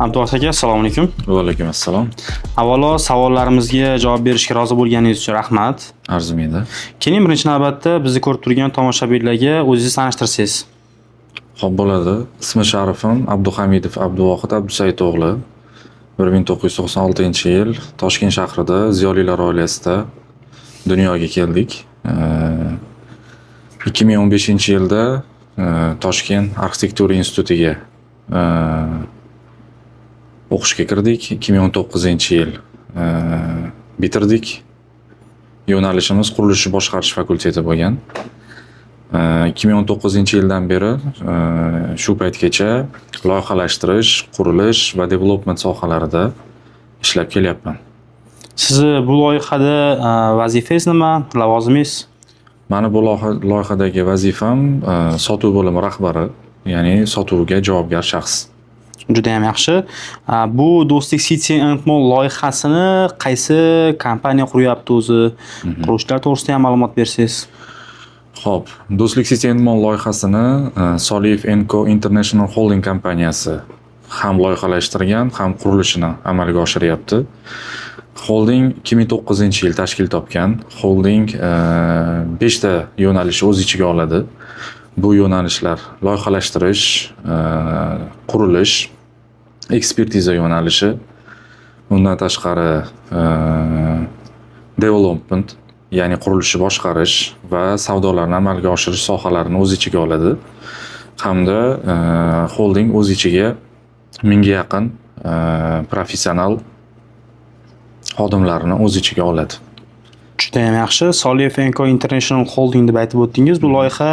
Abduvas aka, assalomu alaykum. Va alaykum assalom. Avvalo, savollarimizga javob berishga rozi bo'lganingiz uchun rahmat. Arzimaydi. Keyin birinchi navbatda bizni ko'rib turgan tomoshabinlarga o'zingizni tanishtirsangiz. Xo'p bo'ladi. Ismi sharifim Abduhamidov Abduvohid Abdusaidovli. 1996-yil Toshkent shahrida ziyolilar oilasida dunyoga keldik. 2015-yilda Toshkent arxitektura institutiga o'qishga kirdik. 2019-yil bitirdik. Yo'nalishimiz qurilish boshqarish fakulteti bo'lgan. 2019-yildan beri shu paytgacha loyihalashtirish, qurilish va development sohalarida ishlab kelyapman. Sizni bu loyihada vazifangiz nima, lavozimingiz? Mani bu loyihadagi vazifam sotuv bo'limi rahbari, ya'ni sotuvga javobgar shaxs. Juda ham yaxshi. Bu Do'stlik City and Mall loyihasini qaysi kompaniya quryapti o'zi? Quruvchilar to'g'risida ham ma'lumot bersangiz. Xo'p, Do'stlik City and Mall loyihasini Soliyev & Co International Holding kompaniyasi ham loyihalashtirgan, ham qurilishini amalga oshiryapti. Holding 2009-yil tashkil topgan. Holding 5 ta yo'nalish o'z ichiga oladi. Bu yo'nalishlar loyihalashtirish, qurilish, ekspertiza yo'nalishi, undan tashqari development, ya'ni qurilishni boshqarish va savdolarni amalga oshirish sohalarini o'z ichiga oladi. Hamda holding o'z ichiga 1000 ga yaqin professional xodimlarni o'z ichiga oladi. Juda ham yaxshi. Soliyev & Co International Holding deb aytib o'tdingiz. Bu loyiha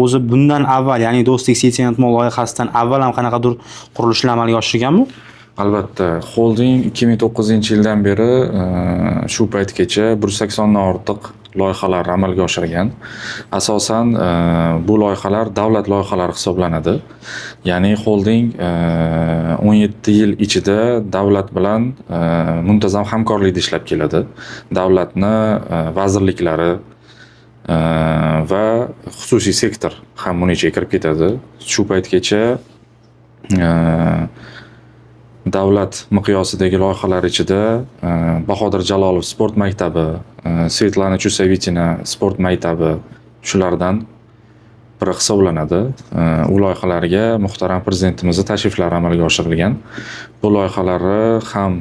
o'zi bundan avval, ya'ni Do'stlik City and Mall loyihasidan avval ham qanaqadir qurilishlar amalga oshirganmi? Albatta, holding 2009-yildan beri shu paytgacha 180 dan ortiq loyihalar amalga oshirgan. Asosan bu loyihalar davlat loyihalari hisoblanadi. Ya'ni holding 17 yil ichida davlat bilan muntazam hamkorlikda ishlab keladi. Davlatni vazirliklari va xususiy sektor ham buni ichiga kirib ketadi. Shu paytgacha davlat miqyosidagi loyihalar ichida Bahodir Jalolov sport maktabi, Svetlana Chusovitina sport maktabi shulardan biri hisoblanadi. U loyihalarga muhtaram prezidentimizning tashriflari amalga oshirilgan. Bu loyihalari ham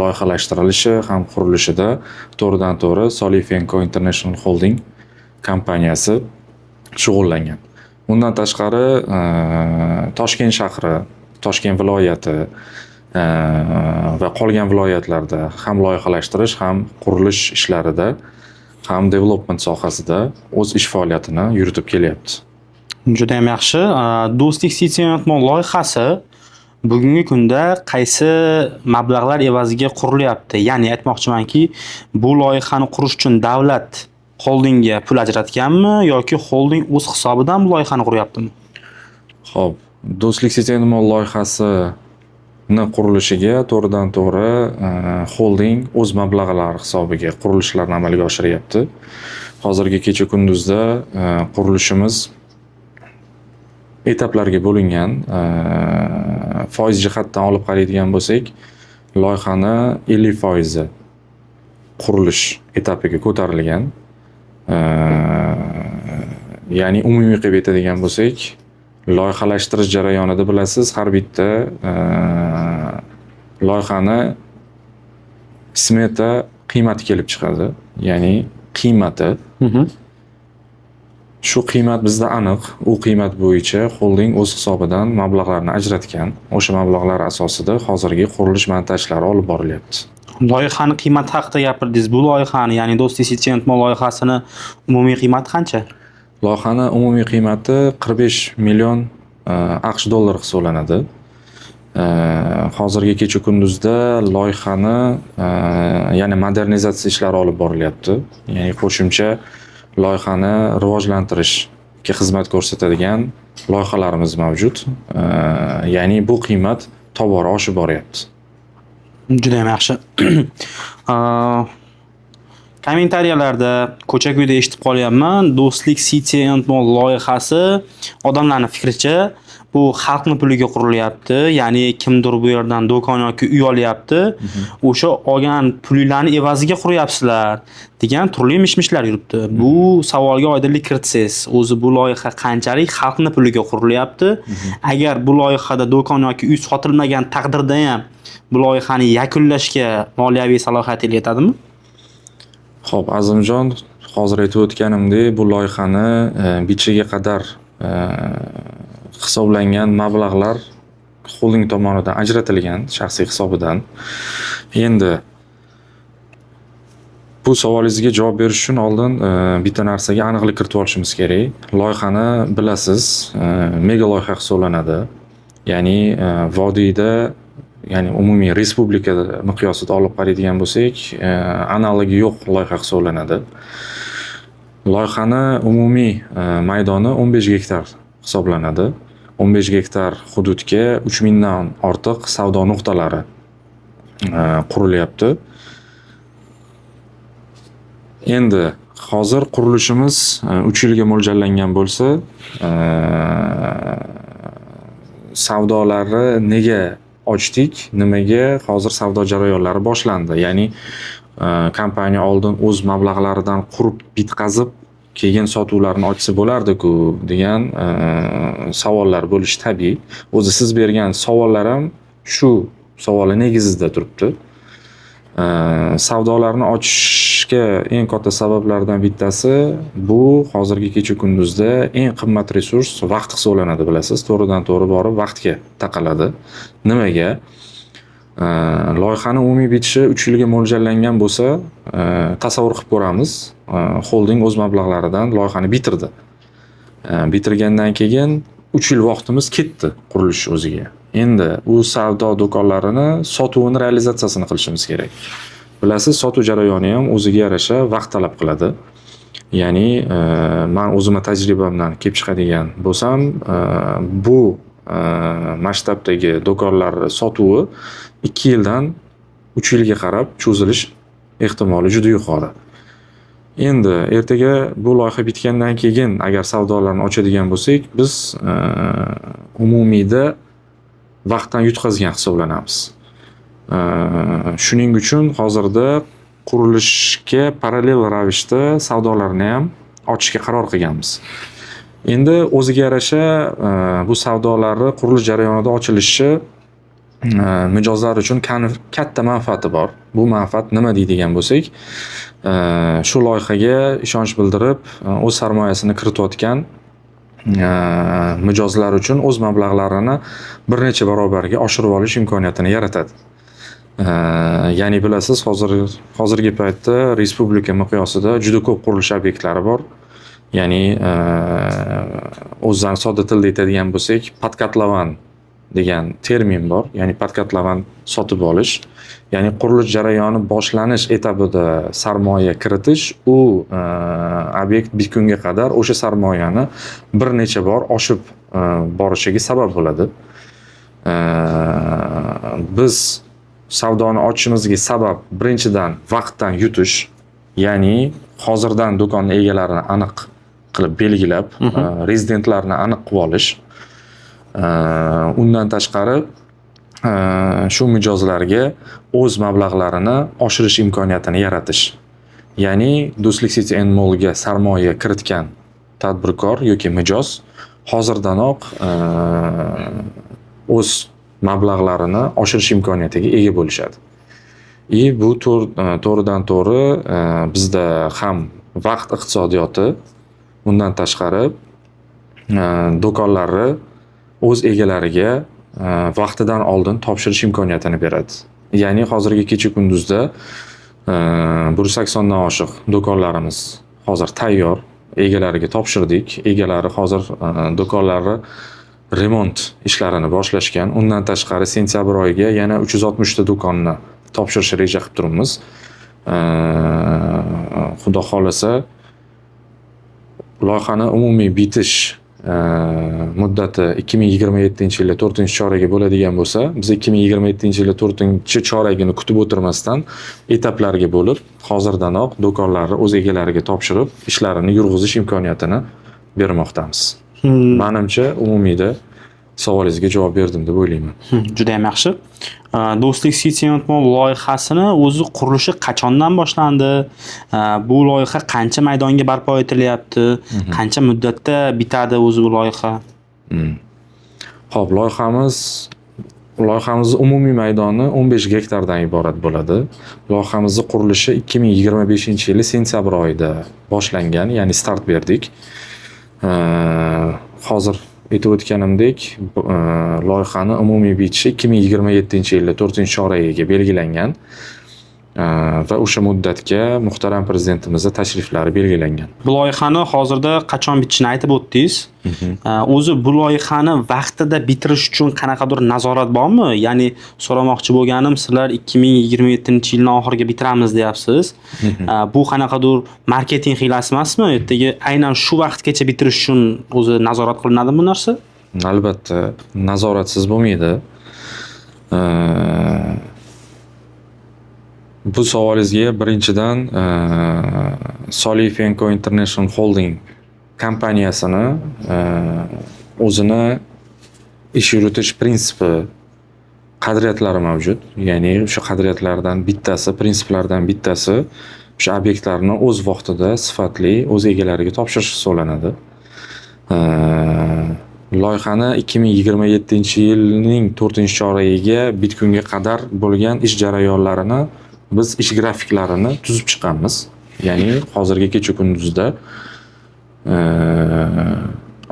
loyihalashtirilishi, ham qurilishida to'g'ridan-to'g'ri Soliyev & Co International Holding kompaniyasi shug'ullangan. Undan tashqari Toshkent shahri, Toshkent viloyati va qolgan viloyatlarda ham loyihalashtirish, ham qurilish ishlarida, ham development sohasida o'z ish faoliyatini yuritib kelyapti. Juda ham yaxshi. Do'stlik City and Mall loyihasi bugungi kunda qaysi mablag'lar evaziga qurilyapti? Ya'ni aytmoqchimanki, bu loyihani qurish uchun davlat holdingga pul ajratganmi yoki holding o'z hisobidan bu loyihani quryaptimi? Xo'p, Do'stlik City and Mall loyihasini qurilishiga to'g'ridan-to'g'ri holding o'z mablag'lari hisobiga qurilishlarni amalga oshiryapti. Hozirgi kecha kunduzda qurilishimiz etaplarga bo'lingan. Foiz jihatdan olib qaraydigan bo'lsak, loyihani 50% qurilish etapiga ko'tarilgan. Ya'ni umumiy qilib aytadigan bo'lsak, loyihalashtirish jarayonida bilasiz, har bitta loyihani smeta qiymati kelib chiqadi. Ya'ni qiymati. Shu qiymat bizda aniq. U qiymat bo'yicha holding o'z hisobidan mablag'larni ajratgan. O'sha mablag'lar asosida hozirgi qurilish montaj ishlari olib borilyapti. Loyihani qiymati haqida gapirdingiz. Bu loyihani, ya'ni Do'stlik City and Mall loyihasini umumiy qiymati qancha? Loyihani umumiy qiymati 45 million AQSh dollari hisoblanadi. Hozirgi kecha kunduzda loyihani yana modernizatsiya ishlari olib borilyapti. Ya'ni qo'shimcha loyihani rivojlantirishga xizmat ko'rsatadigan loyihalarimiz mavjud. Ya'ni bu qiymat tobora oshib boryapti. Juda ham yaxshi. kommentariyalarda, ko'cha-ko'yda eshitib qolyapman. Do'stlik City and Mall loyihasi odamlarning fikricha bu xalqning puliga qurilyapti. Ya'ni kimdir bu yerdan do'kon yoki uy olyapti. O'sha olgan pulinglarni evaziga quryapsizlar degan turli mish-mishlar yuribdi. Bu savolga oydinlik kiritsangiz, o'zi bu loyiha qanchalik xalqning puliga qurilyapti? Agar bu loyihada do'kon yoki uy sotilmagan taqdirda ham bu loyihani yakunlashga moliyaviy salohiyat yetadimi? Xo'p, Azimjon, hozir aytib o'tganimdek, bu loyihani bichiga qadar hisoblangan mablag'lar xolding tomonidan ajratilgan shaxsiy hisobidan. Endi bu savolingizga javob berish uchun oldin bitta narsaga aniqlik kiritib olishimiz kerak. Loyihani bilasiz, mega loyiha hisoblanadi. Ya'ni vodiyda, ya'ni umumiy respublika miqyosida olib qaraydigan bo'lsak, analogi yo'q loyiha hisoblanadi. Loyihani umumiy maydoni 15 gektar hisoblanadi. 15 gektar hududga 3000 dan ortiq savdo nuqtalari qurilyapti. Endi hozir qurilishimiz 3 yilga mo'ljallangan bo'lsa, savdolari nega ochdik, nimaga hozir savdo jarayonlari boshlandi? Ya'ni kompaniya oldin o'z mablag'laridan qurib bitqazib, keyin sotuvlarni ochsa bo'lardi-ku degan savollar bo'lishi tabiiy. O'zi siz bergan savollar ham shu savol negizida turibdi. Savdolarni ochishga eng katta sabablardan bittasi bu hozirgi kecha kunduzda eng qimmat resurs vaqt hisoblanadi, bilasiz. To'g'ridan to'g'ri borib vaqtga taqaladi. Nimaga? Loyihani umumiy bitishi 3 yilga mo'ljallangan bo'lsa, tasavvur qilib ko'ramiz. Holding o'z mablag'laridan loyihani bitirdi. Bitirgandan keyin 3 yil vaqtimiz ketdi qurilish o'ziga. Endi u savdo do'konlarini sotuvini realizatsiyasini qilishimiz kerak. Bilasiz, sotuv jarayoni ham o'ziga yarasha vaqt talab qiladi. Ya'ni men o'zimning tajribamdan kelib chiqadigan bo'lsam, bu masshtabdagi do'konlar sotuvi 2 yildan 3 yilga qarab cho'zilish ehtimoli juda yuqori. Endi ertaga bu loyiha bitgandan keyin agar savdolarni ochadigan bo'lsak, biz umumiyda vaqtdan yutqazgan hisoblanamiz. Shuning uchun hozirda qurilishga parallel ravishda savdolarni ham ochishga qaror qilganmiz. Endi o'ziga yarasha bu savdolarni qurilish jarayonida ochilishi mijozlar uchun katta manfaati bor. Bu manfaat nima deydigan bo'lsak, shu loyihaga ishonch bildirib, o'z sarmoyasini kiritayotgan mijozlar uchun o'z mablag'larini bir necha barobarga oshirib olish imkoniyatini yaratadi. Ya'ni bilasiz, hozirgi paytda respublika miqyosida juda ko'p qurilish obyektlari bor. Ya'ni o'zdan sodda tilda aytadigan bo'lsak, podkatlovan degan termin bor. Ya'ni podkatlovan sotib olish. Ya'ni qurilish jarayoni boshlanish etapida sarmoya kiritish, u obyekt bitgunga qadar o'sha sarmoyani bir necha bor oshib borishiga sabab bo'ladi. Biz savdoni ochishimizga sabab birinchidan vaqtdan yutish, ya'ni hozirdan do'konning egalarini aniq qilib belgilab, rezidentlarni aniq qilib olish. Undan tashqari shu mijozlarga o'z mablag'larini oshirish imkoniyatini yaratish. Ya'ni Do'stlik City and Mallga sarmoya kiritgan tadbirkor yoki mijoz hozirdanoq o'z mablag'larini oshirish imkoniyatiga ega bo'lishadi. Bu to'g'ridan to'g'ri bizda ham vaqt iqtisodiyoti, bundan tashqari do'konlarni o'z egalariga vaqtidan oldin topshirish imkoniyatini beradi. Ya'ni hozirgi kecha kunduzda 180 dan oshiq do'konlarimiz hozir tayyor, egalariga topshirdik. Egalari hozir do'konlarni remont ishlarini boshlashgan. Undan tashqari sentyabr oyiga yana 360 ta do'konni topshirish reja qilib turibmiz. Xudo xolasa loyihani umumiy bitish muddati 2027-yil 4-choragiga bo'ladigan bo'lsa, biz 2027-yil 4-choragini kutib o'tirmasdan etaplarga bo'lib, hozirdanoq do'konlarni o'z egalariga topshirib, ishlarini yurg'izish imkoniyatini bermoqdamiz. Menimcha umumiyda savolingizga javob berdim deb o'ylayman. Juda ham yaxshi. Do'stlik City Mall loyihasini o'zi qurilishi qachondan boshlandi? Bu loyiha qancha maydonga barpo etilyapti? Qancha muddatda bitadi o'zi bu loyiha? Xo'p, loyihamiz umumiy maydoni 15 gektardan iborat bo'ladi. Loyihamizni qurilishi 2025-yil sentyabr oyida boshlangan, ya'ni start berdik. Hozir aytib o'tganimdek, loyihani umumiy bitishi 2027-yil 4-choragiga belgilangan va o'sha muddatga muhtaram prezidentimiz tashriflari belgilangan. Bu loyihani hozirda qachon bitishini aytib o'tdingiz. O'zi bu loyihani vaqtida bitirish uchun qanaqadir nazorat bormi? Ya'ni so'ramoqchi bo'lganim, sizlar 2027-yilning oxiriga bitiramiz deyapsiz. Bu qanaqadir marketing hiylasi emasmi? Ertaga aynan shu vaqtgacha bitirish uchun o'zi nazorat qilinadimi bu narsa? Albatta, nazoratsiz bo'lmaydi. Bu savolingizga birinchidan Solivenko International Holding kompaniyasini o'zini ish yuritish prinsipi, qadriyatlari mavjud. Ya'ni o'sha qadriyatlardan bittasi, prinsiplardan bittasi o'sha obyektlarni o'z vaqtida sifatli o'z egalariga topshirish hisoblanadi. Loyihani 2027-yilning 4-choragiga bitgunga qadar bo'lgan ish jarayonlarini biz ish grafiklarini tuzib chiqamiz. Ya'ni hozirgi kecha kunduzda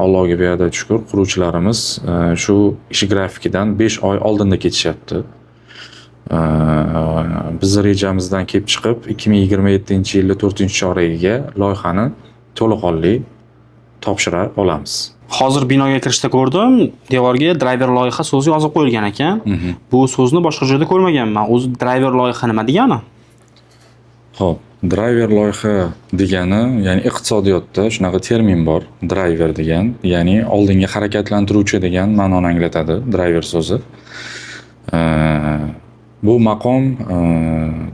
Allohga beadad shukr, quruvchilarimiz shu ish grafikidan 5 oy oldinda ketishyapti. Biz rejamizdan kelib chiqib 2027-yil 4-choragiga loyihani to'laqonli topshira olamiz. Hozir binoga kirishda ko'rdim, devorga driver loyiha so'zi yozib qo'yilgan ekan. Bu so'zni boshqa joyda ko'rmaganman. O'zi driver loyiha nima degani? Xo'p, driver loyiha degani, ya'ni iqtisodiyotda shunaqa termin bor, driver degan, ya'ni oldinga harakatlantiruvchi degan ma'noni anglatadi driver so'zi. Bu maqom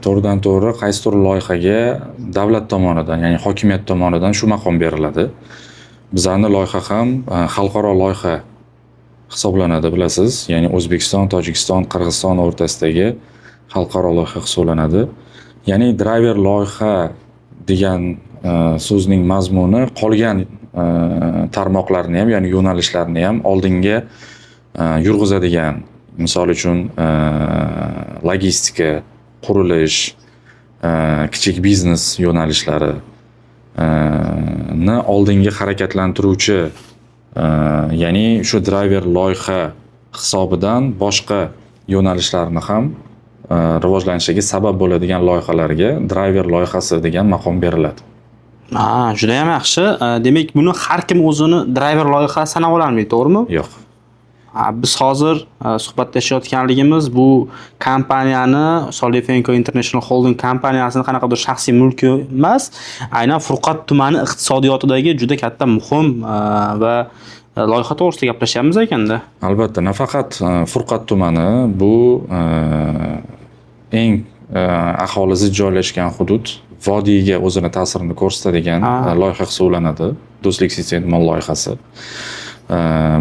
to'g'ridan to'g'ri qaysidir loyihaga davlat tomonidan, ya'ni hokimiyat tomonidan shu maqom beriladi. Bizning loyiha ham xalqaro loyiha hisoblanadi, bilasiz. Ya'ni O'zbekiston, Tojikiston, Qirg'iziston o'rtasidagi xalqaro loyiha hisoblanadi. Ya'ni driver loyiha degan so'zning mazmuni qolgan tarmoqlarni ham, ya'ni yo'nalishlarni ham oldinga yurg'izadigan, misol uchun logistika, qurilish, kichik biznes yo'nalishlari oldinga harakatlantiruvchi, ya'ni shu driver loyiha hisobidan boshqa yo'nalishlarni ham rivojlanishiga sabab bo'ladigan loyihalarga driver loyihasi degan maqom beriladi. Juda ham yaxshi. Demak, buni har kim o'zini driver loyiha sanab olmaydi, to'g'rimi? Yo'q. Biz hozir suhbatlashayotganligimiz bu kompaniyani, Solivenko International Holding kompaniyasini qanaqadir shaxsiy mulki emas, aynan Furqat tumani iqtisodiyotidagi juda katta muhim va loyiha to'g'risida gaplashyapmiz ekanda. Albatta, nafaqat Furqat tumani, bu eng aholisi joylashgan hudud, vodiyga o'zini ta'sirini ko'rsatadigan loyiha hisoblanadi. Do'stlik City Mall loyihasi.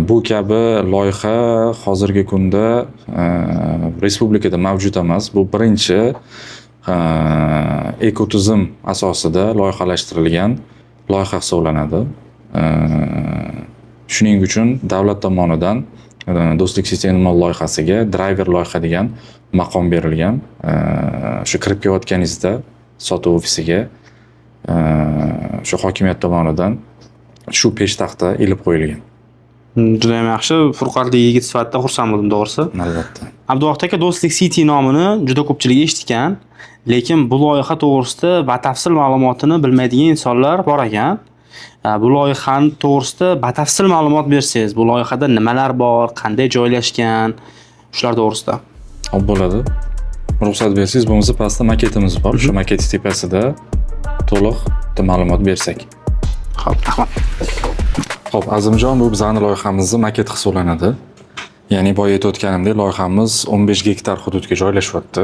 Bu kabi loyiha hozirgi kunda respublikada mavjud emas. Bu birinchi ekotuzum asosida loyihalashtirilgan loyiha hisoblanadi. Shuning uchun davlat tomonidan Do'stlik City Mall loyihasiga driver loyiha degan maqom berilgan. Shu kirib kelayotganingizda sotuv ofisiga shu hokimiyat tomonidan shu peshtaxta ilib qo'yilgan. Juda ham yaxshi. Furqatli yigit sifatida xursand bo'ldim, to'g'risi. Albatta. Abduvahid aka, Do'stlik City nomini juda ko'pchilik eshitgan, lekin bu loyiha to'g'risida batafsil ma'lumotini bilmaydigan insonlar bor ekan. Bu loyihani to'g'risida batafsil ma'lumot bersangiz, bu loyihada nimalar bor, qanday joylashgan, shular to'g'risida. Xo'p, bo'ladi. Ruxsat bersangiz, bo'lmasa pastda maketimiz bor. O'sha maket tepasida to'liq ma'lumot bersak. Xo'p, rahmat. Xo'p, Azimjon, bu bizning loyihamizni maketi hisoblanadi. Ya'ni boya aytib o'tganimdek, loyihamiz 15 gektar hududga joylashyapti.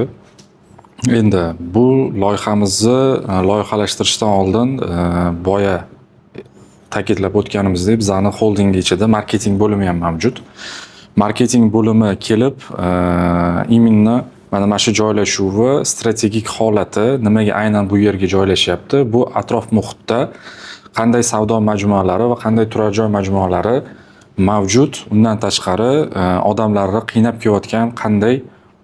Endi bu loyihamizni loyihalashtirishdan oldin boya ta'kidlab o'tganimizdek, bizning xolding ichida marketing bo'limi ham mavjud. Marketing bo'limi kelib, imенно mana shu joylashuvi, strategik holati, nimaga aynan bu yerga joylashyapti, bu atrof muhitda qanday savdo majmualari va qanday turar joy majmualari mavjud, undan tashqari odamlarni qiynab kelayotgan qanday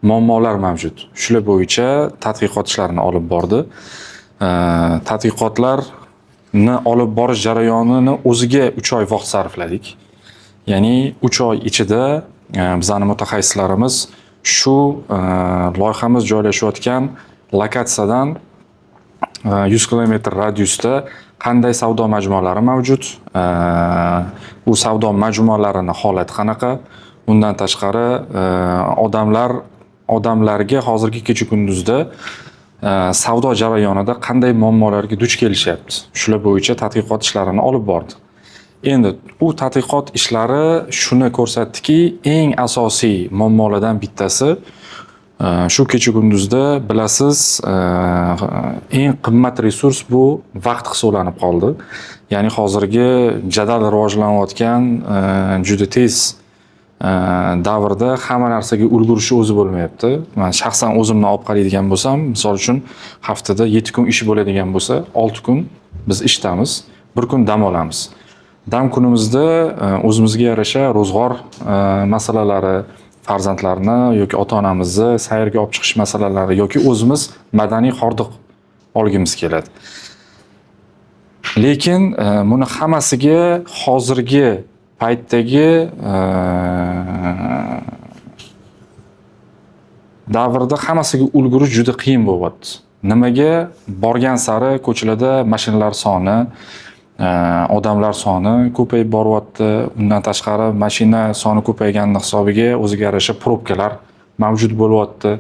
muammolar mavjud. Shular bo'yicha tadqiqot ishlarini olib bordi. Tadqiqotlarni olib borish jarayonini o'ziga 3 oy vaqt sarfladik. Ya'ni 3 oy ichida bizning mutaxassislarimiz shu loyihamiz joylashayotgan lokatsiyadan 100 km radiusda qanday savdo majmualari mavjud, u savdo majmualarining holati qanaqa, undan tashqari odamlarga hozirgi kecha kunduzda savdo jarayonida qanday muammolarga duch kelishyapti. Shular bo'yicha tadqiqot ishlarini olib bordi. Endi u tadqiqot ishlari shuni ko'rsatdiki, eng asosiy muammolardan bittasi shu kecha kunduzda bilasiz, eng qimmat resurs bu vaqt hisoblanib qoldi. Ya'ni hozirgi jadal rivojlanayotgan juda tez davrda hamma narsaga ulgurishi o'zi bo'lmayapti. Men shaxsan o'zimni olib qaraydigan bo'lsam, misol uchun haftada 7 kun ish bo'ladigan bo'lsa, 6 kun biz ishdamiz, 1 kun dam olamiz. Dam kunimizda o'zimizga yarasha ro'zg'or masalalari, farzandlarni yoki ota-onamizni sayrga olib chiqish masalalari yoki o'zimiz madaniy hordiq olgimiz keladi. Lekin buni hammasiga hozirgi paytdagi davrda hammasiga ulgurish juda qiyin bo'lyapti. Nimaga? Borgan sari ko'chalarda mashinalar soni, odamlar soni ko'payib boryapti. Undan tashqari mashina soni ko'payganning hisobiga o'ziga yarasha probkalar mavjud bo'lyapti.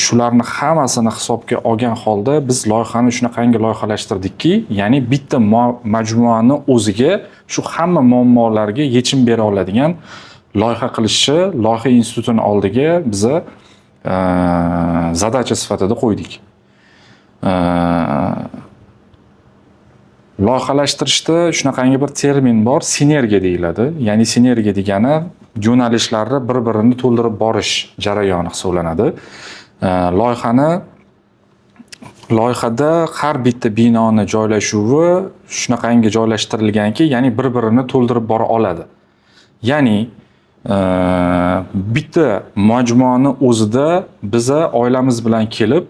Shularni hammasini hisobga olgan holda biz loyihani shunaqangi loyihalashtirdikki, ya'ni bitta majmuani o'ziga shu hamma muammolarga yechim bera oladigan loyiha qilishni loyiha institutining oldiga biz zadacha sifatida qo'ydik. Loyihalashtirishda shunaqangi bir termin bor, sinergiya deyiladi. Ya'ni sinergiya degani yo'nalishlarni bir-birini to'ldirib borish jarayoni hisoblanadi. Loyihada har bitta binoni joylashuvi shunaqangi joylashtirilganki, ya'ni bir-birini to'ldirib bora oladi. Ya'ni bitta majmuani o'zida biza oilamiz bilan kelib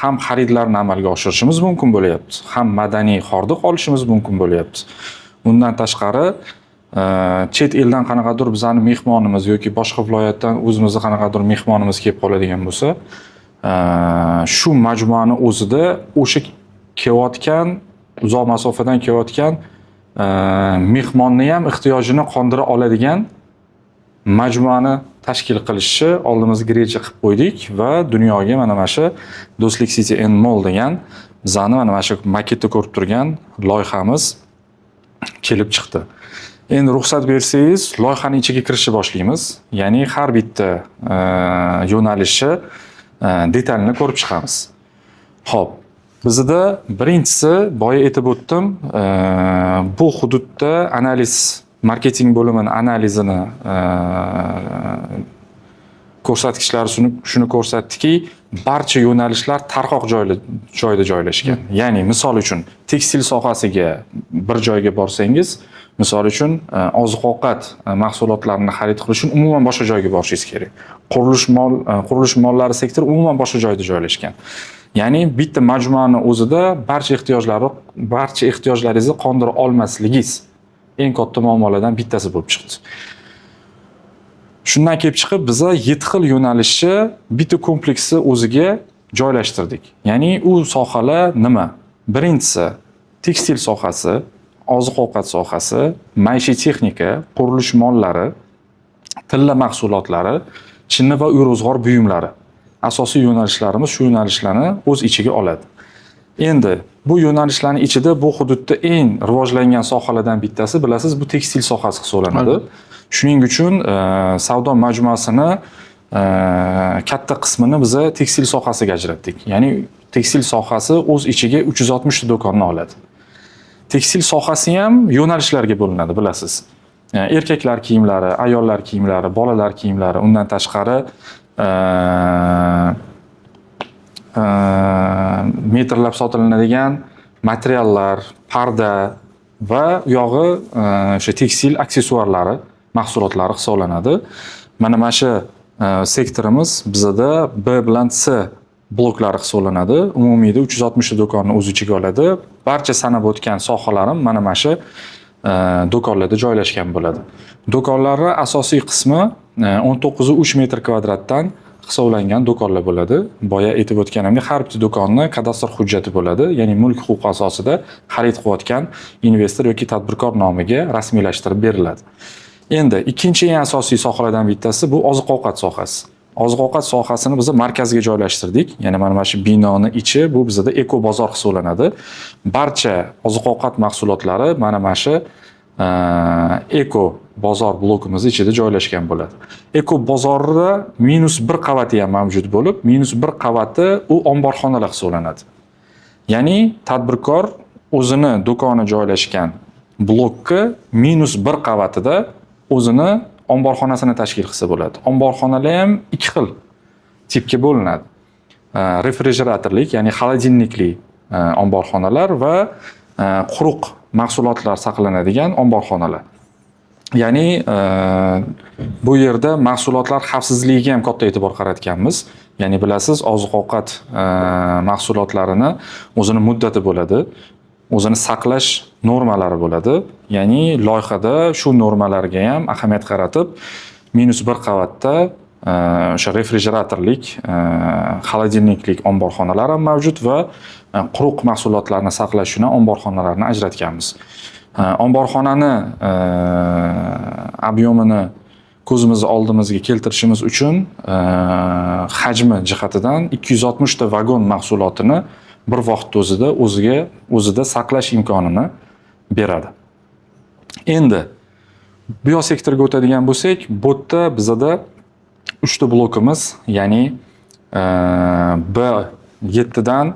ham xaridlarni amalga oshirishimiz mumkin bo'lyapti, ham madaniy hordiq olishimiz mumkin bo'lyapti. Undan tashqari chet eldan qanaqadir bizning mehmonimiz yoki boshqa viloyatdan o'zimizga qanaqadir mehmonimiz kelib qoladigan bo'lsa, shu majmuani o'zida o'sha kelayotgan, uzoq masofadan kelayotgan mehmonni ham ehtiyojini qondira oladigan majmuani tashkil qilishni oldimizga reja qilib qo'ydik va dunyoga mana shu Do'stlik City and Mall degan bizani mana shu maketda ko'rib turgan loyihamiz kelib chiqdi. Endi ruxsat bersangiz, loyihaning ichiga kirishni boshlaymiz. Ya'ni har bitta yo'nalishni detalini ko'rib chiqamiz. Xo'p, bizda birinchisi boya aytib o'tdim, bu hududda analiz marketing bo'limining analizini ko'rsatkichlari shuni ko'rsatdiki, barcha yo'nalishlar tarqoq joyda joylashgan. Ya'ni misol uchun tekstil sohasiga bir joyga borsangiz, misol uchun oziq-ovqat mahsulotlarini xarid qilish uchun umuman boshqa joyga borishingiz kerak. Qurilish mollari sektori umuman boshqa joyda joylashgan. Ya'ni bitta majmuani o'zida barcha ehtiyojlaringizni qondira olmasligingiz eng katta muammolardan bittasi bo'lib chiqdi. Shundan kelib chiqib biz 7 xil yo'nalishni bitta kompleksni o'ziga joylashtirdik. Ya'ni u sohalar nima? Birinchisi tekstil sohasi, oziq-ovqat sohasi, maishiy texnika, qurilish mollari, tilla mahsulotlari, chinni va uy ro'zg'or buyumlari. Asosiy yo'nalishlarimiz shu yo'nalishlarni o'z ichiga oladi. Endi bu yo'nalishlarning ichida bu hududda eng rivojlangan sohalardan bittasi bilasiz, bu tekstil sohasi hisoblanadi. Shuning uchun savdo majmuasini katta qismini biz tekstil sohasiga ajratdik. Ya'ni tekstil sohasi o'z ichiga 360 ta do'konni oladi. Tekstil sohasi ham yo'nalishlarga bo'linadi, bilasiz. Erkaklar kiyimlari, ayollar kiyimlari, bolalar kiyimlari, undan tashqari metrlab sotilinadigan materiallar, parda va u yog'i o'sha tekstil aksessuarlari mahsulotlari hisoblanadi. Mana shu sektorimiz bizda B bilan C bloklari hisoblanadi. Umumiyda 360 ta do'konni o'z ichiga oladi. Barcha sanab o'tgan sohalarim mana shu do'konlarda joylashgan bo'ladi. Do'konlarning asosiy qismi 19.3 metr kvadratdan hisoblangan do'konlar bo'ladi. Boya aytib o'tganimdek, har bitta do'konni kadastr hujjati bo'ladi, ya'ni mulk huquqi asosida xarid qilayotgan investor yoki tadbirkor nomiga rasmiylashtirib beriladi. Endi ikkinchi eng asosiy sohalardan bittasi bu oziq-ovqat sohasi. Oziq-ovqat sohasini biz markazga joylashtirdik. Ya'ni mana shu binoni ichi bu bizda eko bozor hisoblanadi. Barcha oziq-ovqat mahsulotlari mana shu eko bozor blokimiz ichida joylashgan bo'ladi. Eko bozorda -1 qavati ham mavjud bo'lib, -1 qavati u omborxonalar hisoblanadi. Ya'ni tadbirkor o'zini do'koni joylashgan blokka -1 qavatida o'zini omborxonasini tashkil qilsa bo'ladi. Omborxonalar ham ikki xil tipga bo'linadi. Refrigeratorlik, ya'ni xolodilnikli omborxonalar va quruq mahsulotlar saqlanadigan omborxonalar. Ya'ni bu yerda mahsulotlar xavfsizligiga ham katta e'tibor qaratganmiz. Ya'ni bilasiz, oziq-ovqat mahsulotlarini o'zini muddati bo'ladi. O'zini saqlash normalari bo'ladi. Ya'ni loyihada shu normalarga ham ahamiyat qaratib, -1 qavatda o'sha refrigeratorlik, xolodilniklik omborxonalar ham mavjud va quruq mahsulotlarni saqlash uchun omborxonalarni ajratganmiz. Omborxonani ob'yomini ko'zimiz oldimizga keltirishimiz uchun hajmi jihatidan 260 ta vagon mahsulotini bir vaqt o'zida saqlash imkonini beradi. Endi bu sektorga o'tadigan bo'lsak, bu yerda bizda 3 ta blokimiz, ya'ni B7 dan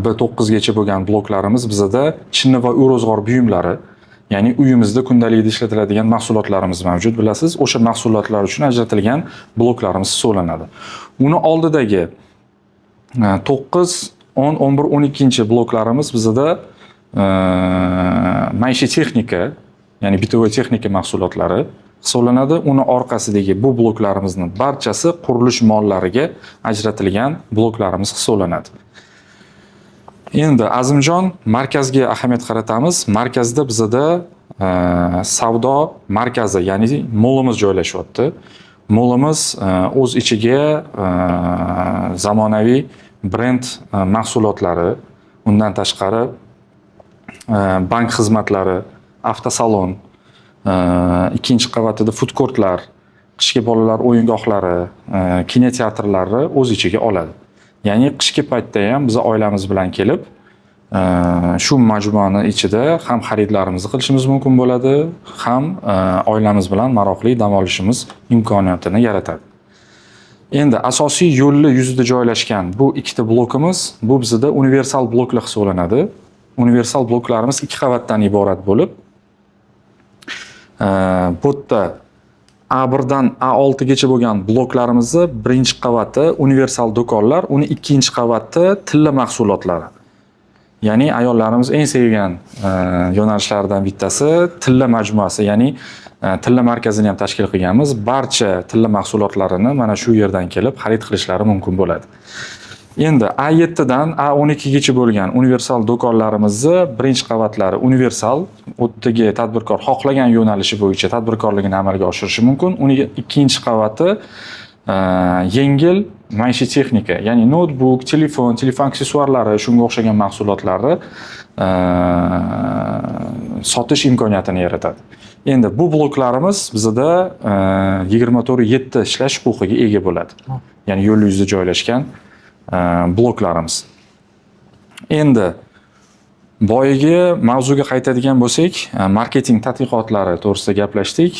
B9 gacha bo'lgan bloklarimiz bizda chinni va uy ro'zg'or buyumlari, ya'ni uyimizda kundalikda ishlatiladigan mahsulotlarimiz mavjud, bilasiz. O'sha mahsulotlar uchun ajratilgan bloklarimiz hisoblanadi. Uni oldidagi 9, 10, 11, 12 bloklarimiz bizda maishiy texnika, ya'ni bitovoy texnika mahsulotlari hisoblanadi. Uni orqasidagi bu bloklarimizning barchasi qurilish mollariga ajratilgan bloklarimiz hisoblanadi. Endi Azimjon markazga ahamiyat qaratamiz. Markazda bizda savdo markazi, ya'ni molimiz joylashyapti. Molimiz o'z ichiga zamonaviy brend mahsulotlari, undan tashqari bank xizmatlari, avtosalon, ikkinchi qavatida food courtlar, qishki bolalar o'yingohlari, kinoteatrlari o'z ichiga oladi. Ya'ni qishki paytda ham biz oilamiz bilan kelib, shu majmuani ichida ham xaridlarimizni qilishimiz mumkin bo'ladi, ham oilamiz bilan maroqli dam olishimiz imkoniyatini yaratadi. Endi asosiy yo'lli yuzida joylashgan bu ikkita blokimiz, bu bizda universal bloklar hisoblanadi. Universal bloklarimiz 2 qavatdan iborat bo'lib, bu yerda A1 dan A6 gacha bo'lgan bloklarimizni birinchi qavati universal do'konlar, uni ikkinchi qavati tilla mahsulotlari. Ya'ni ayollarimiz eng sevgan yo'nalishlaridan bittasi tilla majmuasi, ya'ni tilla markazini ham tashkil qilganmiz. Barcha tilla mahsulotlarini mana shu yerdan kelib xarid qilishlari mumkin bo'ladi. Endi A7 dan A12 gacha bo'lgan universal do'konlarimizni birinchi qavatlari universal, o'tdagi tadbirkor xohlagan yo'nalishi bo'yicha tadbirkorligini amalga oshirishi mumkin. Uning ikkinchi qavati yengil maishiy texnika, ya'ni notebook, telefon aksessuarlari, shunga o'xshagan mahsulotlarni sotish imkoniyatini yaratadi. Endi bu bloklarimiz bizda 24/7 ishlash huquqiga ega bo'ladi. Ya'ni yo'l yuzida joylashgan bloklarimiz. Endi boyagi mavzuga qaytadigan bo'lsak, marketing tadqiqotlari to'g'risida gaplashdik.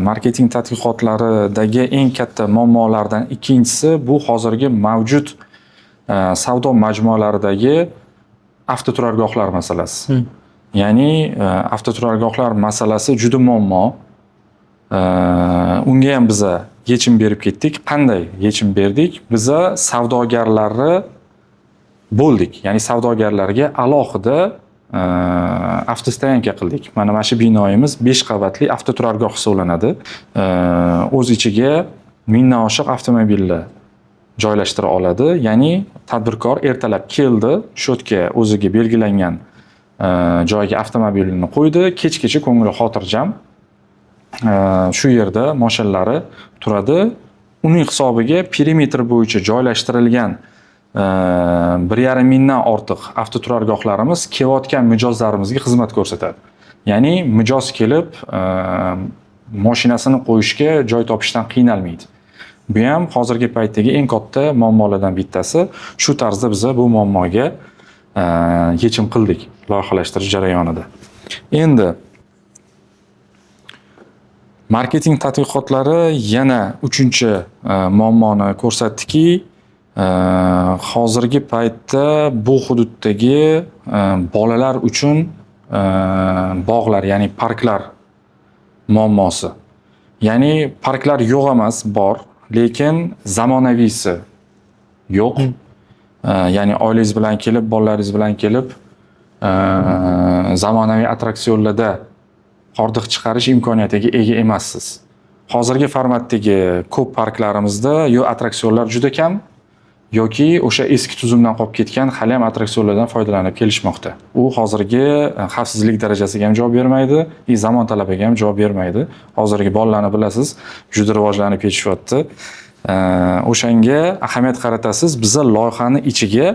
Marketing tadqiqotlaridagi eng katta muammolardan ikkinchisi bu hozirgi mavjud savdo majmualaridagi avtoturargohlar masalasi. Ya'ni avtoturargohlar masalasi juda muammo. Unga ham biza yechim berib ketdik. Qanday yechim berdik? Biza savdogarlarni bo'ldik. Ya'ni savdogarlarga alohida avtostoyanka qildik. Mana shu binoyimiz 5 qavatli avtoturargoh hisoblanadi. O'z ichiga mingdan oshiq avtomobillar joylashtira oladi. Ya'ni tadbirkor ertalab keldi, shotga o'ziga belgilangan joyga avtomobilini qo'ydi, kechgacha ko'ngli xotirjam shu yerda mashinalari turadi. Uning hisobiga perimetr bo'yicha joylashtirilgan 1,5 mingdan ortiq avtoturargohlarimiz kelayotgan mijozlarimizga xizmat ko'rsatadi. Ya'ni mijoz kelib mashinasini qo'yishga joy topishdan qiynalmaydi. Bu ham hozirgi paytdagi eng katta muammolardan bittasi. Shu tarzda biz bu muammoga yechim qildik loyihalashtirish jarayonida. Endi marketing tadqiqotlari yana 3-chi muammoni ko'rsatdiki, hozirgi paytda bu hududdagi bolalar uchun bog'lar, ya'ni parklar muammosi. Ya'ni parklar yo'q emas, bor, lekin zamonaviysi yo'q. Ya'ni oilangiz bilan kelib, bolalaringiz bilan kelib zamonaviy attraksionlarda hordiq chiqarish imkoniyatiga ega emassiz. Hozirgi formatdagi ko'p parklarimizda yo attraksionlar juda kam, yoki o'sha eski tuzumdan qolib ketgan hali ham attraksionlardan foydalanib kelishmoqda. U hozirgi xavfsizlik darajasiga ham javob bermaydi, zamon talabiga ham javob bermaydi. Hozirgi bolalarni bilasiz, juda rivojlanib ketishyapti. O'shanga ahamiyat qaratasiz. Biza loyihani ichiga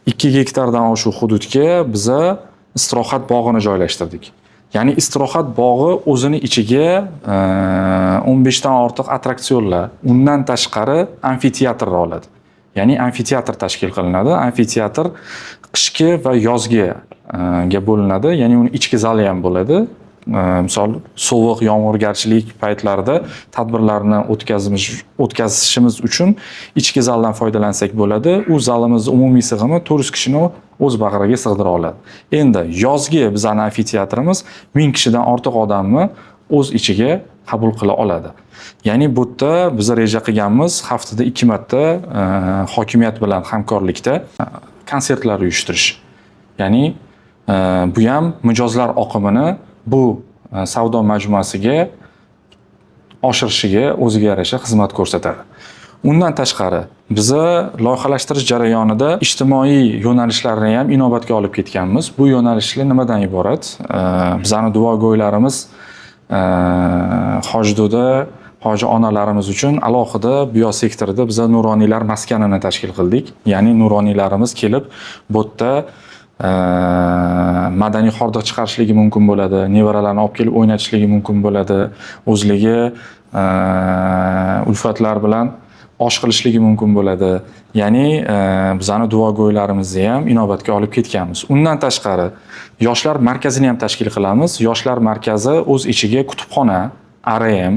2 gektardan oshiq hududga biza istirohat bog'ini joylashtirdik. Ya'ni istirohat bog'i o'zini ichiga 15 dan ortiq attraksionlar, undan tashqari amfiteatr oladi. Ya'ni amfiteatr tashkil qilinadi. Amfiteatr qishki va yozgiga bo'linadi. Ya'ni uni ichki zali ham bo'ladi. Misol sovuq, yomg'irgarchilik paytlarida tadbirlarni o'tkazishimiz uchun ichki zaldan foydalansak bo'ladi. U zalimiz umumiy sig'imi 400 kishini o'z bag'riga sig'dira oladi. Endi yozgi bizning amfiteatrimiz 1000 kishidan ortiq odamni o'z ichiga qabul qila oladi. Ya'ni bu yerda biz reja qilganimiz haftada 2 marta hokimiyat bilan hamkorlikda konsertlar uyushtirish. Ya'ni bu ham mijozlar oqimini bu savdo majmuasiga oshirishiga o'ziga yarasha xizmat ko'rsatadi. Undan tashqari biza loyihalashtirish jarayonida ijtimoiy yo'nalishlarni ham inobatga olib ketganmiz. Bu yo'nalishlar nimadan iborat? Bizning duogo'ylarimiz Hojduda hoji onalarimiz uchun alohida biosektorda biza nuroniylar maskanini tashkil qildik. Ya'ni nuroniylarimiz kelib bu yerda madaniy hordiq chiqarishligi mumkin bo'ladi, nevaralarni olib kelib o'ynatishligi mumkin bo'ladi, o'zligi ulfatlar bilan osh qilishligi mumkin bo'ladi. Ya'ni bizani duogo'ylarimizni ham inobatga olib ketganmiz. Undan tashqari yoshlar markazini ham tashkil qilamiz. Yoshlar markazi o'z ichiga kutubxona, RM,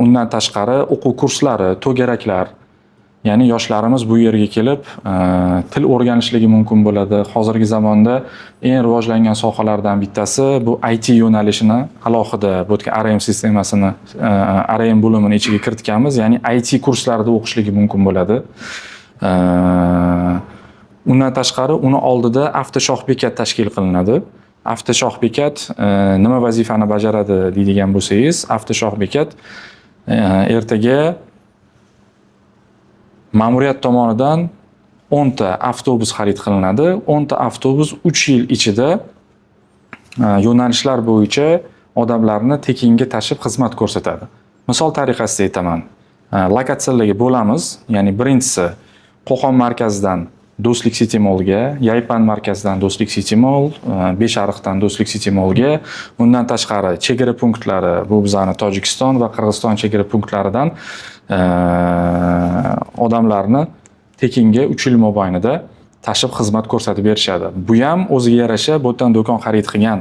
undan tashqari o'quv kurslari, to'garaklar. Ya'ni yoshlarimiz bu yerga kelib til o'rganishligi mumkin bo'ladi. Hozirgi zamonda eng rivojlangan sohalardan bittasi bu IT yo'nalishini alohida bu yerga RM sistemasini, RM bo'limini ichiga kiritganmiz. Ya'ni IT kurslarida o'qishligi mumkin bo'ladi. Undan tashqari uni oldida avtoshoh bekat tashkil qilinadi. Avtoshoh bekat nima vazifani bajaradi deydigan bo'lsangiz, avtoshoh bekat ertaga ma'muriyat tomonidan 10 ta avtobus xarid qilinadi. 10 ta avtobus 3 yil ichida yo'nalishlar bo'yicha odamlarni tekinga tashib xizmat ko'rsatadi. Misol tariqasida aytaman. Lokatsiyalarga bo'lamiz. Ya'ni birinchisi Qo'qon markazidan Do'stlik City Mallga, Yaypan markazidan Do'stlik City Mall, Beshariqdan Do'stlik City Mallga, undan tashqari chegara punktlari, bu bizning Tojikiston va Qirg'iziston chegara punktlaridan odamlarni tekinga 3 yil mobaynida tashib xizmat ko'rsatib berishadi. Bu ham o'ziga yarasha bu yerdan do'kon xarid qilgan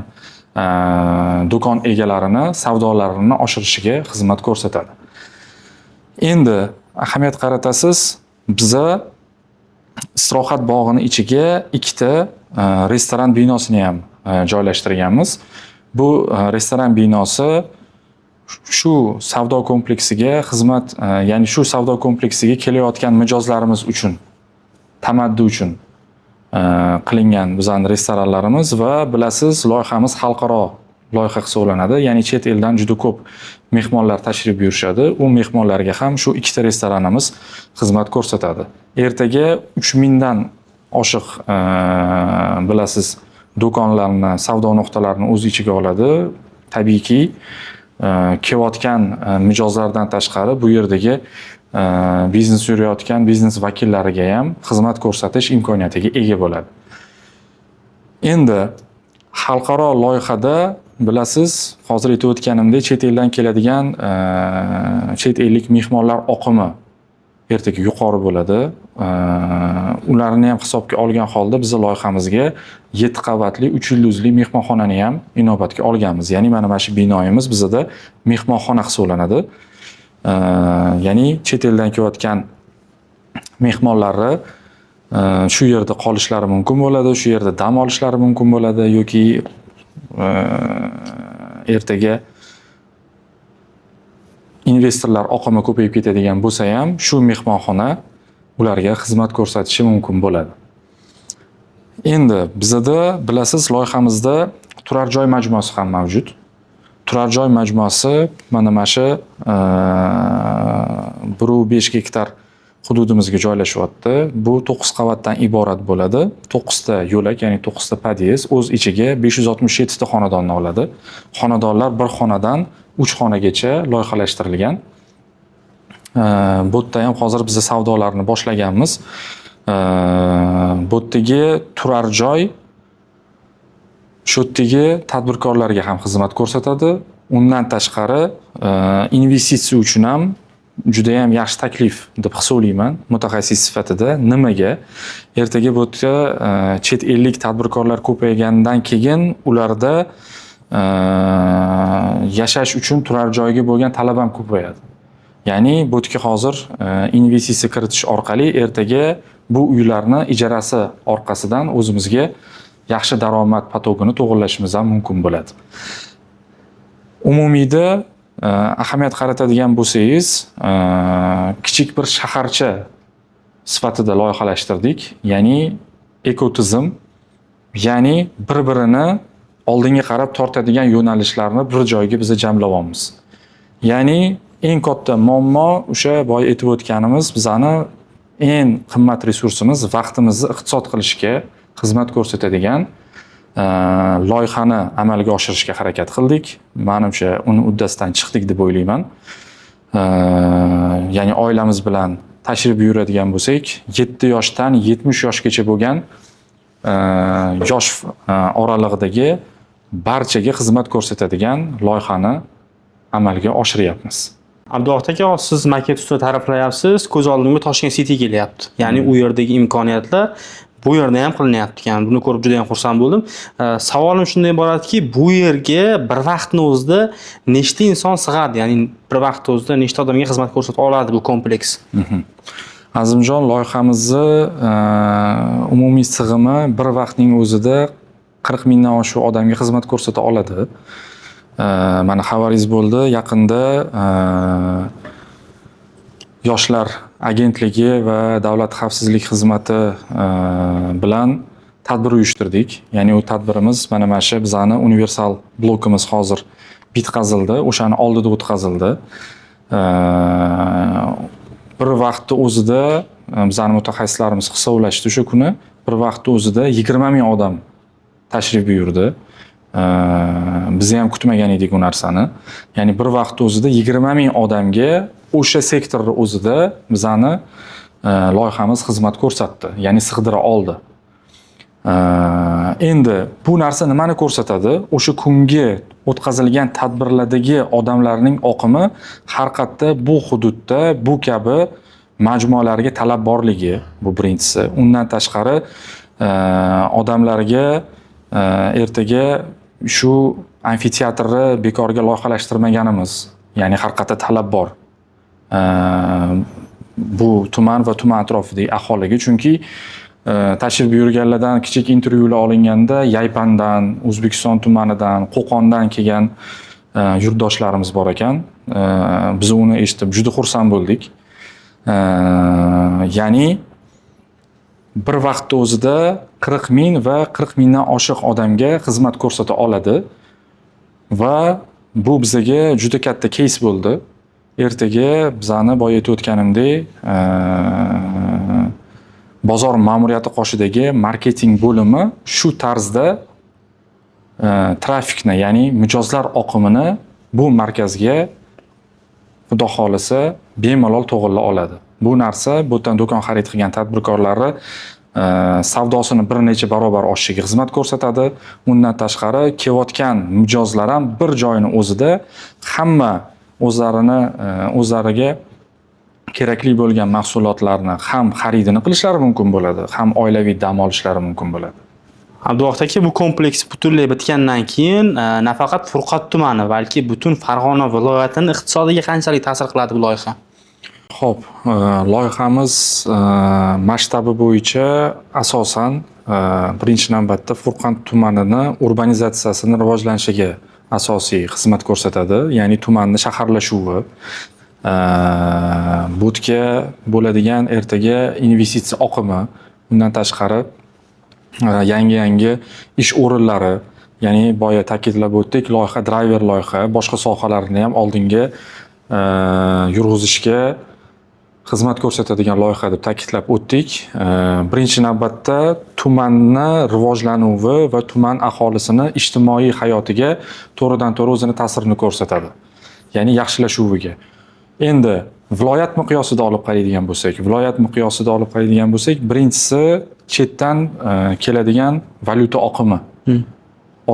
do'kon egalarini savdolarini oshirishiga xizmat ko'rsatadi. Endi ahamiyat qaratasiz, biza istirohat bog'ini ichiga ikkita restoran binosini ham joylashtirganmiz. Bu restoran binosi shu savdo kompleksiga xizmat, ya'ni shu savdo kompleksiga kelayotgan mijozlarimiz uchun, tamaddi uchun qilingan bizning restoranlarimiz va bilasiz, loyihamiz xalqaro loyiha hisoblanadi. Ya'ni chet eldan juda ko'p mehmonlar tashrif buyurishadi. U mehmonlarga ham shu ikkita restoranimiz xizmat ko'rsatadi. Ertaga 3000 dan oshiq bilasiz do'konlarni, savdo nuqtalarini o'z ichiga oladi. Tabiiyki, kelayotgan mijozlardan tashqari bu yerdagi biznes yurayotgan biznes vakillariga ham xizmat ko'rsatish imkoniyatiga ega bo'ladi. Endi xalqaro loyihada bilasiz, hozir aytib o'tganimdek, chet eldan keladigan chet ellik mehmonlar oqimi ertaga yuqori bo'ladi. Ularni ham hisobga olgan holda biz loyihamizga 7 qavatli 3 yulduzli mehmonxonani ham inobatga olganmiz. Ya'ni mana shu binoyimiz bizda mehmonxona hisoblanadi. Ya'ni chet eldan kelayotgan mehmonlarni shu yerda qolishlari mumkin bo'ladi, shu yerda dam olishlari mumkin bo'ladi yoki ertaga investorlar oqimi ko'payib ketadigan bo'lsa ham shu mehmonxona ularga xizmat ko'rsatishi mumkin bo'ladi. Endi bizda bilasiz, loyihamizda turar joy majmuasi ham mavjud. Turar joy majmuasi mana shu 1,5 gektar hududimizga joylashyapti. Bu 9 qavatdan iborat bo'ladi. 9 ta yo'lak, ya'ni 9 ta podyezd o'z ichiga 567 ta xonadonni oladi. Xonadonlar bir xonadan 3 xonagacha loyihalashtirilgan. Bu yerda ham hozir biz savdolarni boshlaganmiz. Bu yerdagi turar joy shu yerdagi tadbirkorlarga ham xizmat ko'rsatadi. Undan tashqari investitsiya uchun ham juda ham yaxshi taklif deb hisoblayman mutaxassis sifatida. Nimaga? Ertaga bu yerda chet ellik tadbirkorlar ko'paygandan keyin ularda yashash uchun turar joyga bo'lgan talab ham ko'payadi. Ya'ni bu yerga hozir investitsiya kiritish orqali ertaga bu uylarni ijarasi orqasidan o'zimizga yaxshi daromad potogini to'g'irlashimiz ham mumkin bo'ladi. Umumiyda ahamiyat qaratadigan bo'lsangiz, kichik bir shaharcha sifatida loyihalashtirdik. Ya'ni ekotizim, ya'ni bir-birini oldinga qarab tortadigan yo'nalishlarni bir joyga biz jamlayapmiz. Ya'ni eng katta muammo o'sha boya aytib o'tganimiz, bizani eng qimmat resursimiz vaqtimizni iqtisod qilishga xizmat ko'rsatadigan loyihani amalga oshirishga harakat qildik. Menimcha uni uddasidan chiqdik deb o'ylayman. Ya'ni oilamiz bilan tashrif buyuradigan bo'lsak, 7 yoshdan 70 yoshgacha bo'lgan yosh oralig'idagi barchaga xizmat ko'rsatadigan loyihani amalga oshiryapmiz. Abduvohid aka, siz maket ustida ta'riflayapsiz, ko'z oldimga Toshkent City kelyapti. Ya'ni u yerdagi imkoniyatlar bu yerda ham qilinyapti ekan. Buni ko'rib juda ham xursand bo'ldim. Savolim shunday iboratki, bu yerga bir vaqtning o'zida nechta inson sig'adi? Ya'ni bir vaqtning o'zida nechta odamga xizmat ko'rsata oladi bu kompleks? Azimjon, loyihamizni umumiy sig'imi bir vaqtning o'zida 40 mingdan oshiq odamga xizmat ko'rsata oladi. Mana xabaringiz bo'ldi, yaqinda Yoshlar agentligi va Davlat xavfsizlik xizmati bilan tadbir uyushtirdik. Ya'ni u tadbirimiz mana shu bizani universal blokimiz hozir bitkazildi, o'shani oldida o'tkazildi. Bir vaqtda o'zida bizani mutaxassislarimiz hisoblashdi, o'sha kuni bir vaqtda o'zida 20 ming odam tashrif buyurdi. Biz ham kutmagan edik u narsani. Ya'ni bir vaqtda o'zida 20 ming odamga o'sha sektorning o'zida bizani loyihamiz xizmat ko'rsatdi, ya'ni sig'dira oldi. Endi bu narsa nimani ko'rsatadi? O'sha kungi o'tkazilgan tadbirlardagi odamlarning oqimi har qatda bu hududda bu kabi majmualarga talab borligi bu birinchisi. Undan tashqari odamlarga ertaga shu amfiteatrni bekorga loyihalashtirmaganimiz, ya'ni har qat'iy talab bor. Bu tuman va tuman atrofidagi aholiga, chunki tashrif buyurganlardan kichik intervyular olinganda Yaypandan, O'zbekiston tumanidan, Qo'qondan kelgan yurtdoshlarimiz bor ekan. Biz uni eshitib juda xursand bo'ldik. Ya'ni bir vaqtda o'zida 40 ming va 40 mingdan oshiq odamga xizmat ko'rsata oladi va bu bizga juda katta case bo'ldi. Ertaga bizani boya aytib o'tganimdek, bozor ma'muriyati qoshidagi marketing bo'limi shu tarzda trafikni, ya'ni mijozlar oqimini bu markazga xudo xolisa bemalol to'g'irlay oladi. Bu narsa bu yerdan do'kon xarid qilgan tadbirkorlarni savdosini bir necha barobar oshishiga xizmat ko'rsatadi. Undan tashqari kelayotgan mijozlar ham bir joyni o'zida hamma o'zlariga kerakli bo'lgan mahsulotlarni ham xaridini qilishlari mumkin bo'ladi, ham oilaviy dam olishlari mumkin bo'ladi. Abduvohid aka, bu kompleks butunlay bitgandan keyin nafaqat Furqat tumani, balki butun Farg'ona viloyatining iqtisodiga qanchalik ta'sir qiladi bu loyiha? Xo'p, loyihamiz masshtabi bo'yicha asosan birinchi navbatda Furqat tumanining urbanizatsiyasini rivojlanishiga asosiy xizmat ko'rsatadi, ya'ni tumanning shaharlashuvi. Bu yerga bo'ladigan ertaga investitsiya oqimi, undan tashqari yangi ish o'rinlari, ya'ni boya ta'kidlab o'tdik, loyiha driver loyiha, boshqa sohalarni ham oldinga yurg'izishga xizmat ko'rsatadigan loyiha deb ta'kidlab o'tdik. Birinchi navbatda tumanni rivojlanuvi va tuman aholisini ijtimoiy hayotiga to'g'ridan-to'g'ri o'zini ta'sirini ko'rsatadi, ya'ni yaxshilashuviga. Endi viloyat miqyosida olib qaraydigan bo'lsak, birinchisi chetdan keladigan valyuta oqimi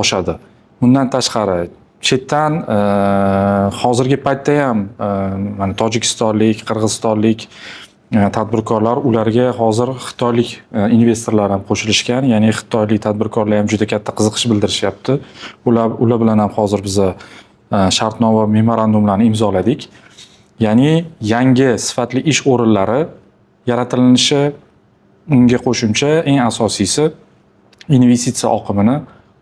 oshadi. Bundan tashqari chetdan hozirgi paytda ham mana tojikistonlik, qirg'izistonlik tadbirkorlar, ularga hozir xitoylik investorlar ham qo'shilishgan, ya'ni xitoylik tadbirkorlar ham juda katta qiziqish bildirishyapti. Ular bilan ham hozir biz shartnoma, memorandumlarni imzoladik. Ya'ni yangi sifatli ish o'rinlari yaratilinishi, unga qo'shimcha eng asosiysi investitsiya oqimini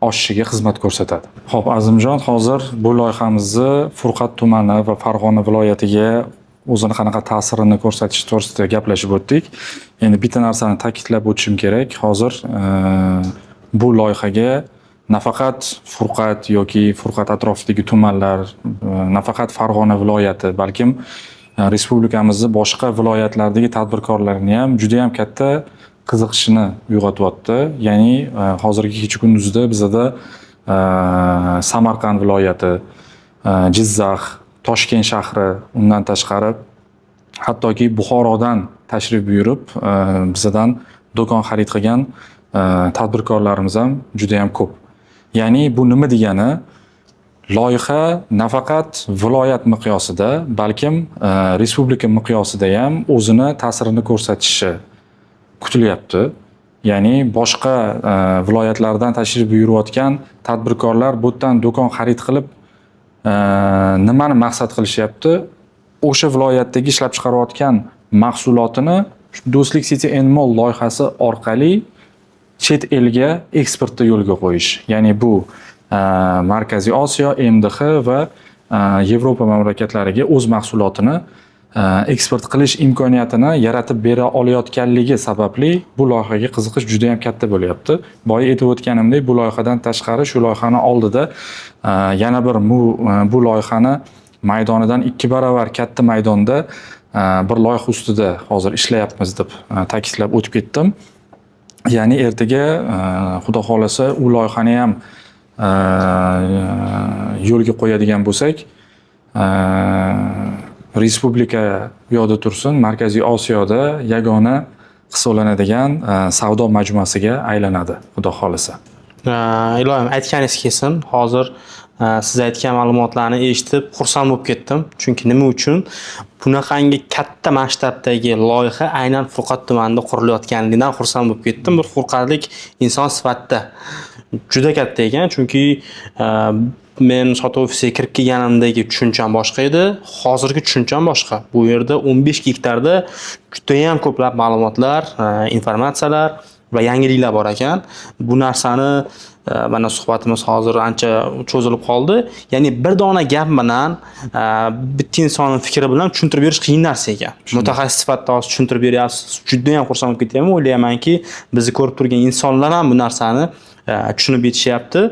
oshishiga xizmat ko'rsatadi. Xo'p, Azimjon, hozir bu loyihamizni Furqat tumani va Farg'ona viloyatiga o'zini qanaqa ta'sirini ko'rsatish to'g'risida gaplashib o'tdik. Endi bitta narsani ta'kidlab o'tishim kerak. Hozir bu loyihaga nafaqat Furqat yoki Furqat atrofidagi tumanlar, nafaqat Farg'ona viloyati, balkim respublikamizning boshqa viloyatlaridagi tadbirkorlarni ham juda ham katta qiziqishini uyg'otyapti. Ya'ni hozirgi kecha kunduzda bizda Samarqand viloyati, Jizzax, Toshkent shahri, undan tashqari hattoki Buxorodan tashrif buyurib bizdan do'kon xarid qilgan tadbirkorlarimiz ham juda ham ko'p. Ya'ni bu nima degani? Loyiha nafaqat viloyat miqyosida, balkim respublika miqyosida ham o'zini ta'sirini ko'rsatishi kutilyapti. Ya'ni boshqa viloyatlardan tashrif buyurayotgan tadbirkorlar bu yerdan do'kon xarid qilib nimani maqsad qilishyapti? O'sha viloyatdagi ishlab chiqarayotgan mahsulotini Do'stlik City and Mall loyihasi orqali chet elga eksportda yo'lga qo'yish. Ya'ni bu Markaziy Osiyo, MDH va Yevropa mamlakatlariga o'z mahsulotini eksport qilish imkoniyatini yaratib bera olayotganligi sababli bu loyihaga qiziqish juda ham katta bo'lyapti. Boya aytib o'tganimdek, bu loyihadan tashqari shu loyihani oldida yana bir bu loyihani maydonidan 2 barobar katta maydonda bir loyiha ustida hozir ishlayapmiz deb ta'kidlab o'tib ketdim. Ya'ni ertaga xudo xolasa u loyihani ham yo'lga qo'yadigan bo'lsak, respublika bu yoqda tursin, Markaziy Osiyoda yagona hisoblanadigan savdo majmuasiga aylanadi, xudo xolasa. Iloyim aytganingiz kelsin. Hozir siz aytgan ma'lumotlarni eshitib xursand bo'lib ketdim. Chunki nima uchun? Bunaqangi katta masshtabdagi loyiha aynan Furqat tumanida qurilayotganligidan xursand bo'lib ketdim. Bir furqatlik inson sifatida juda katta ekan, chunki men sotib ofisiga kirib kelganimdagi tushuncham boshqa edi, hozirgi tushuncham boshqa. Bu yerda 15 gektarda juda ham ko'plab ma'lumotlar, informatsiyalar va yangiliklar bor ekan. Bu narsani mana suhbatimiz hozir ancha cho'zilib qoldi. Ya'ni bir dona gap bilan bitta insonning fikri bilan tushuntirib berish qiyin narsa ekan. Mutaxassis sifatida hozir tushuntirib beryapsiz. Juda ham xursand bo'lib ketyapman. O'ylaymanki, bizni ko'rib turgan insonlar ham bu narsani tushunib yetishyapti.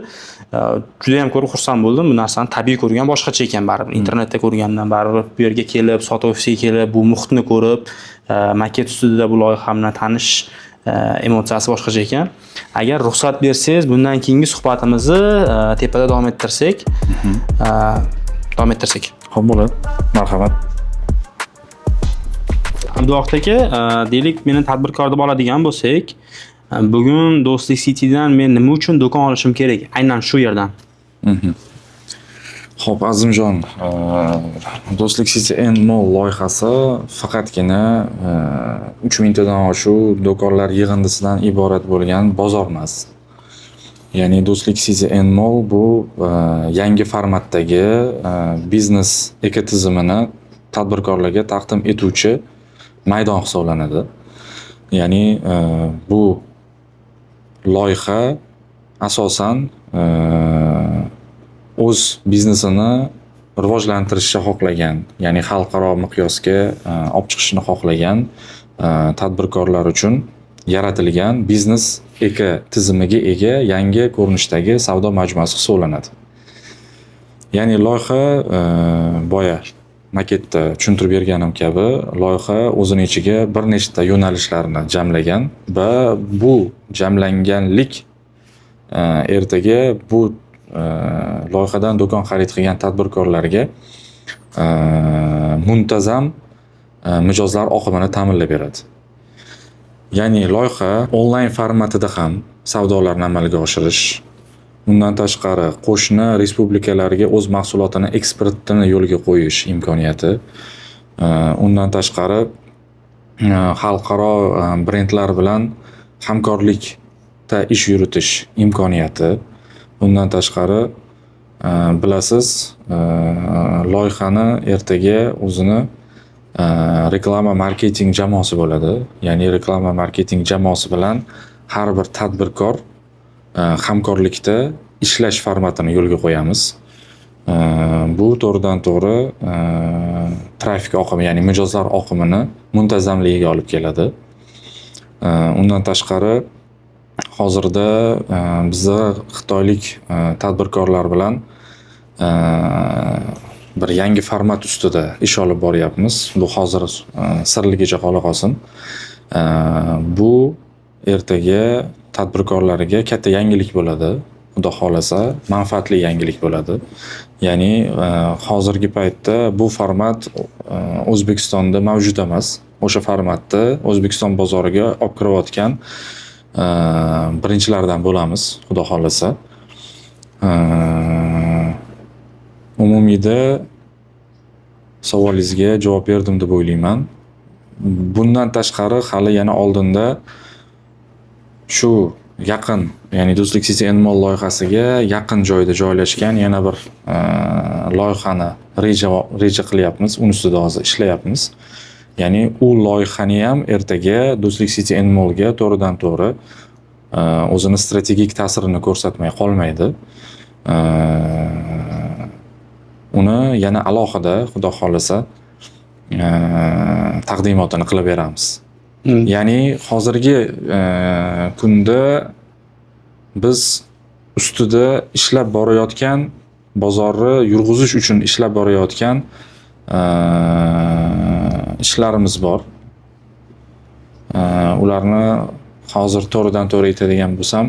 Juda ham ko'rib xursand bo'ldim. Bu narsani tabiiy ko'rgan boshqacha ekan baribir. Internetda ko'rgandan baribir bu yerga kelib, sotib ofisiga kelib, bu muhitni ko'rib, maket ustida bu loyiha bilan tanish emotsiyasi boshqacha ekan. Agar ruxsat bersangiz, bundan keyingi suhbatimizni tepada davom ettirsak. Xo'p, bo'ladi. Marhamat. Abduvohid aka, deylik meni tadbirkor deb oladigan bo'lsak, bugun Do'stlik Citydan men nima uchun do'kon olishim kerak? Aynan shu yerdan. Xo'p, Azimjon, Do'stlik City and Mall loyihasi faqatgina 3000 tadan oshuv do'konlar yig'indisidan iborat bo'lgan bozor emas. Ya'ni Do'stlik City and Mall bu yangi formatdagi biznes ekotizimini tadbirkorlarga taqdim etuvchi maydon hisoblanadi. Ya'ni bu loyiha asosan o'z biznesini rivojlantirishni xohlagan, ya'ni xalqaro miqyosga olib chiqishni xohlagan tadbirkorlar uchun yaratilgan biznes ekotizimiga ega yangi ko'rinishdagi savdo majmuasi hisoblanadi. Ya'ni loyiha boya maketda tushuntirib berganim kabi, loyiha o'zini ichiga bir nechta yo'nalishlarni jamlagan va bu jamlanganlik ertaga bu loyihadan do'kon xarid qilgan tadbirkorlarga muntazam mijozlar oqimini ta'minlab beradi. Ya'ni loyiha onlayn formatida ham savdolarni amalga oshirish, undan tashqari qo'shni respublikalarga o'z mahsulotini eksportini yo'lga qo'yish imkoniyati, undan tashqari xalqaro brendlar bilan hamkorlikda ish yuritish imkoniyati, undan tashqari bilasiz, loyihani ertaga o'zini reklama marketing jamoasi bo'ladi. Ya'ni reklama marketing jamoasi bilan har bir tadbirkor hamkorlikda ishlash formatini yo'lga qo'yamiz. Bu to'g'ridan to'g'ri trafik oqimi, ya'ni mijozlar oqimini muntazamligiga olib keladi. Undan tashqari hozirda bizni xitoylik tadbirkorlar bilan bir yangi format ustida ish olib boryapmiz. Bu hozir sirligicha qola qolsin. Bu ertaga tadbirkorlarga katta yangilik bo'ladi. Xudo xolasa, manfaatli yangilik bo'ladi. Ya'ni hozirgi paytda bu format O'zbekistonda mavjud emas. O'sha formatni O'zbekiston bozoriga olib kirayotgan birinchilardan bo'lamiz, xudo xolasa. Umumiyda savolingizga javob berdim deb o'ylayman. Bundan tashqari hali yana oldinda shu yaqin, ya'ni Do'stlik City and Mall loyihasiga yaqin joyda joylashgan yana bir loyihani reja qilyapmiz. Uni ustida hozir ishlayapmiz. Ya'ni u loyihani ham ertaga Do'stlik City and Mallga to'g'ridan to'g'ri o'zini strategik ta'sirini ko'rsatmay qolmaydi. Uni yana alohida, xudo xolasa, taqdimotini qilib beramiz. Ya'ni hozirgi kunda biz ustida ishlab borayotgan, bozorni yurg'izish uchun ishlab borayotgan ishlarimiz bor. Ularni hozir to'g'ridan to'g'ri aytadigan bo'lsam,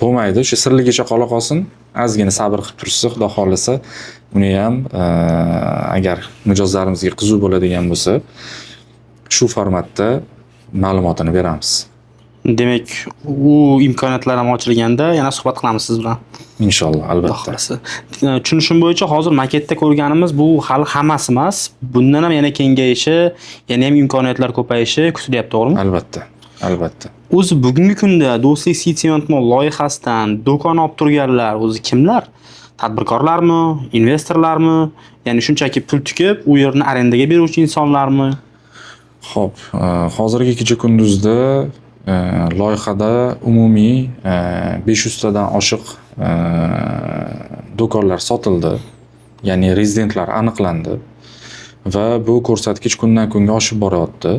bo'lmaydi. Shu sirligicha qola qolsin. Ozgina sabr qilib turishsa, xudo xolasa, uni ham agar mijozlarimizga qiziq bo'ladigan bo'lsa, shu formatda ma'lumotini beramiz. Demak, u imkoniyatlar ham ochilganda yana suhbat qilamiz siz bilan. Inshaalloh, Xudo albatta. xohlasa. Tushunishim bo'yicha hozir maketda ko'rganimiz bu hali hammasi emas. Bundan ham yana kengayishi, yana ham imkoniyatlar ko'payishi kutilyapti, to'g'rimi? Albatta. Albatta. O'zi bugungi kunda Do'stlik City Mall loyihasidan do'kon olib turganlar o'zi kimlar? Tadbirkorlarmi, investorlarmi, ya'ni shunchaki pul tikib, u yerni arendaga beruvchi insonlarmi? Xo'p, hozirgi kecha kunduzda loyihada umumiy 500 tadan oshiq do'konlar sotildi. Ya'ni rezidentlar aniqlandi va bu ko'rsatkich kundan kunga oshib boryapti.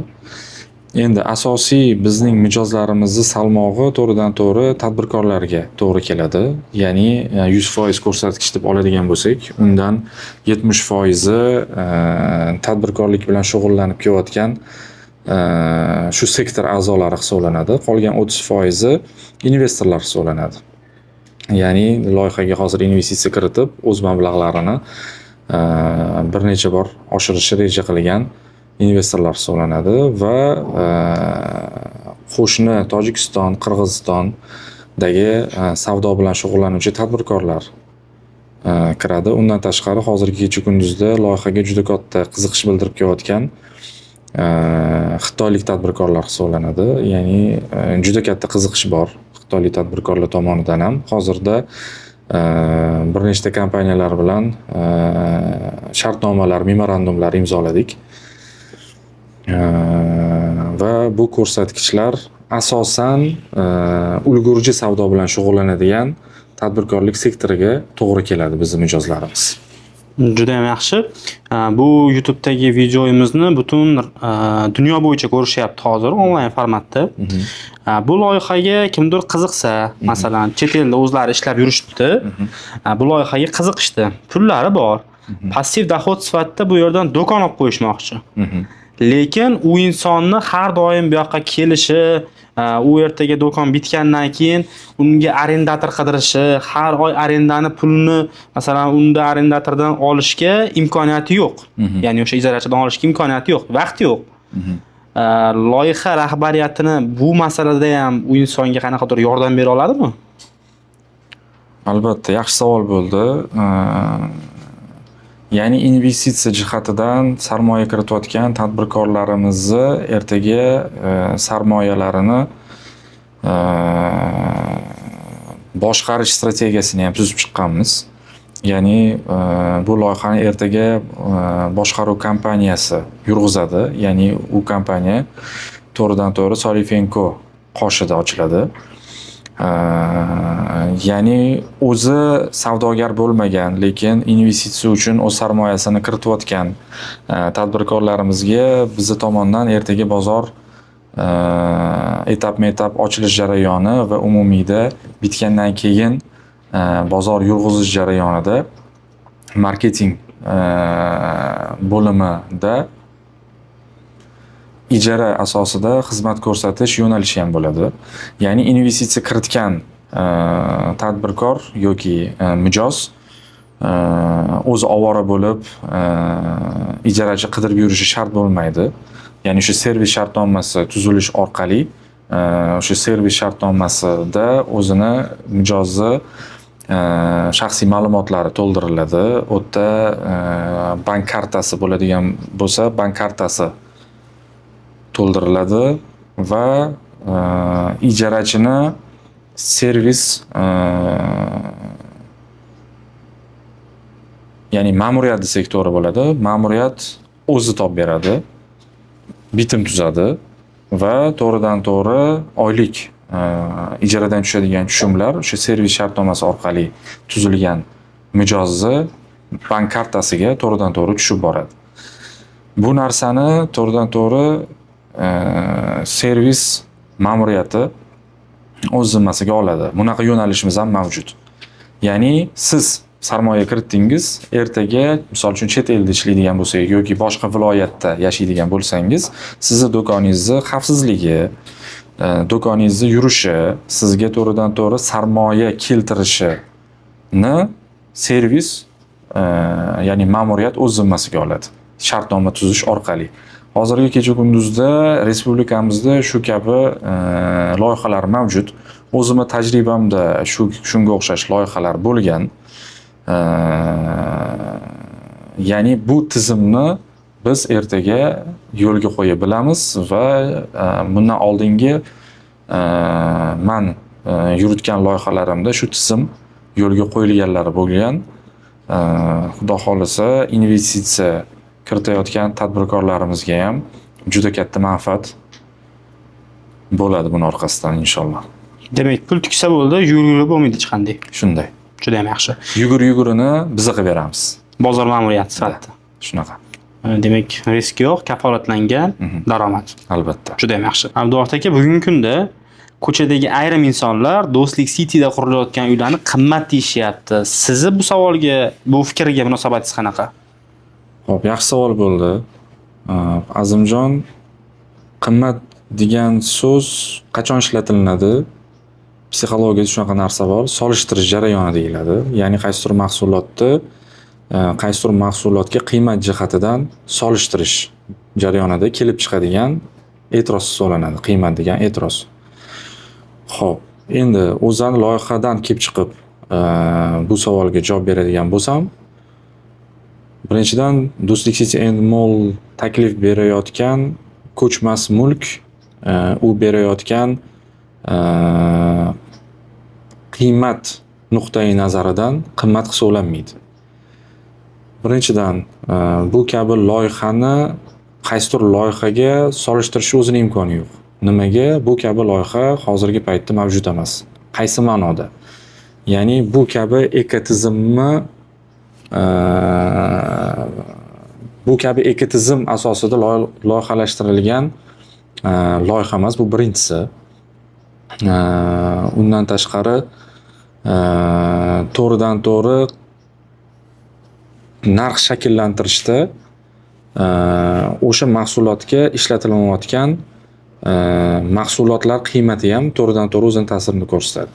Endi asosiy bizning mijozlarimizni salmog'i to'g'ridan to'g'ri tadbirkorlarga to'g'ri keladi. Ya'ni 100% ko'rsatkich deb oladigan bo'lsak, undan 70% tadbirkorlik bilan shug'ullanib kelayotgan shu sektor a'zolari hisoblanadi. Qolgan 30% investorlar hisoblanadi. Ya'ni loyihaga hozir investitsiya kiritib, o'z mablag'larini bir necha bor oshirishni reja qilgan investorlar hisoblanadi va qo'shni Tojikiston, Qirg'izistondagi savdo bilan shug'ullanuvchi tadbirkorlar kiradi. Undan tashqari hozirgi kecha kunduzda loyihaga juda katta qiziqish bildirib kelayotgan xitoylik tadbirkorlar hisoblanadi. Ya'ni juda katta qiziqish bor xitoylik tadbirkorlar tomonidan ham. Hozirda bir nechta kompaniyalar bilan shartnomalar, memorandumlar imzoladik. Va bu ko'rsatkichlar asosan ulgurji savdo bilan shug'ullanadigan tadbirkorlik sektoriga to'g'ri keladi bizning mijozlarimiz. Juda ham yaxshi. Bu YouTube'dagi videomizni butun dunyo bo'yicha ko'rishyapti hozir onlayn formatda. Bu loyihaga kimdir qiziqsa, masalan, chet elda o'zlari ishlab yurishibdi. Bu loyihaga qiziqishdi. Pullari bor. Passiv doxod sifatida bu yerdan do'kon olib qo'yishmoqchi. Lekin u insonni har doim bu yoqqa kelishi, u ertaga do'kon bitgandan keyin unga arendator qidirishi, har oy arendani pulini masalan unda arendatordan olishga imkoniyati yo'q. Ya'ni o'sha ijarachidan olishga imkoniyati yo'q, vaqti yo'q. Loyiha rahbariyatini bu masalada ham u insonga qanaqadir yordam bera oladimi? Albatta, yaxshi savol bo'ldi. Ya'ni investitsiya jihatidan sarmoya kiritayotgan tadbirkorlarimizni ertaga sarmoyalarini boshqarish strategiyasini ham tuzib chiqqanmiz. Ya'ni bu loyihani ertaga boshqaruv kompaniyasi yurg'izadi. Ya'ni u kompaniya to'g'ridan to'g'ri Solifenko qoshida ochiladi. Ya'ni o'zi savdogar bo'lmagan, lekin investitsiya uchun o'z sarmoyasini kiritayotgan tadbirkorlarimizga bizi tomonidan ertaga bozor etap-etap ochilish jarayoni va umumiyda bitgandan keyin bozor yurg'izish jarayonida marketing bo'limida ijara asosida xizmat ko'rsatish yo'nalishi ham bo'ladi. Ya'ni investitsiya kiritgan tadbirkor yoki mijoz o'zi ovora bo'lib ijarachi qidirib yurishi shart bo'lmaydi. Ya'ni shu servis shartnomasi tuzilish orqali o'sha servis shartnomasida o'zini mijozni shaxsiy ma'lumotlari to'ldiriladi. U yerda bank kartasi bo'ladigan bo'lsa, bank kartasi to'ldiriladi va ijarachini servis ya'ni ma'muriyat desak to'g'ri bo'ladi. Ma'muriyat o'zi topib beradi, bitim tuzadi va to'g'ridan to'g'ri oylik ijaradan tushadigan tushumlar o'sha servis shartnomasi orqali tuzilgan mijozni bank kartasiga to'g'ridan to'g'ri tushib boradi. Bu narsani to'g'ridan to'g'ri servis ma'muriyati o'z zimmasiga oladi. Bunaqa yo'nalishimiz ham mavjud. Ya'ni siz sarmoya kiritdingiz, ertaga misol uchun chet elda ishlaydigan bo'lsangiz yoki boshqa viloyatda yashaydigan bo'lsangiz, sizni do'koningizni xavfsizligi, do'koningizni yurishi, sizga to'g'ridan to'g'ri sarmoya keltirishini servis ya'ni ma'muriyat o'z zimmasiga oladi. Shartnoma tuzish orqali. Hozirgi kecha kunduzda respublikamizda shu kabi loyihalar mavjud. O'zimni tajribamda shunga o'xshash loyihalar bo'lgan. Ya'ni bu tizimni biz ertaga yo'lga qo'ya bilamiz va bundan oldingi men yuritgan loyihalarimda shu tizim yo'lga qo'yilganlari bo'lgan. Xudo xolisa investitsiya kiritayotgan tadbirkorlarimizga ham juda katta manfaat bo'ladi buning orqasidan inshaalloh. Demak, pul tuksa bo'ldi, yugurib bo'lmaydi hech qanday. Shunday. Juda ham yaxshi. Yugurini biz qilib beramiz. Bozor ma'muriyati sifatida. Shunaqa. Demak, risk yo'q, kafolatlangan daromad. Albatta. Juda ham yaxshi. Abduvahid aka, bugungi kunda ko'chadagi ayrim insonlar Do'stlik Cityda qurilayotgan uylarni qimmat deyishyapti. Sizni bu savolga, bu fikrga munosabatingiz qanaqa? Xo'p, yaxshi savol bo'ldi. Azimjon, qimmat degan so'z qachon ishlatilinadi? Psixologiyada shunaqa narsa bor, solishtirish jarayoni deyiladi. Ya'ni qaysidir mahsulotga qiymat jihatidan solishtirish jarayonida kelib chiqadigan e'tiroz hisoblanadi. Qiymat degan e'tiroz. Xo'p, endi o'zani loyihadan kelib chiqib bu savolga javob beradigan bo'lsam, birinchidan Do'stlik City and Mall taklif berayotgan ko'chmas mulk, u berayotgan qiymat nuqtai nazaridan qimmat hisoblanmaydi. Birinchidan bu kabi loyihani qaysidir loyihaga solishtirishni o'zining imkoni yo'q. Nimaga? Bu kabi loyiha hozirgi paytda mavjud emas. Qaysi ma'noda? Ya'ni bu kabi ekotizim asosida loyihalashtirilgan loyiha emas, bu birinchisi. Undan tashqari to'g'ridan to'g'ri narx shakllantirishda o'sha mahsulotga ishlatilayotgan mahsulotlar qiymati ham to'g'ridan to'g'ri o'zining ta'sirini ko'rsatadi.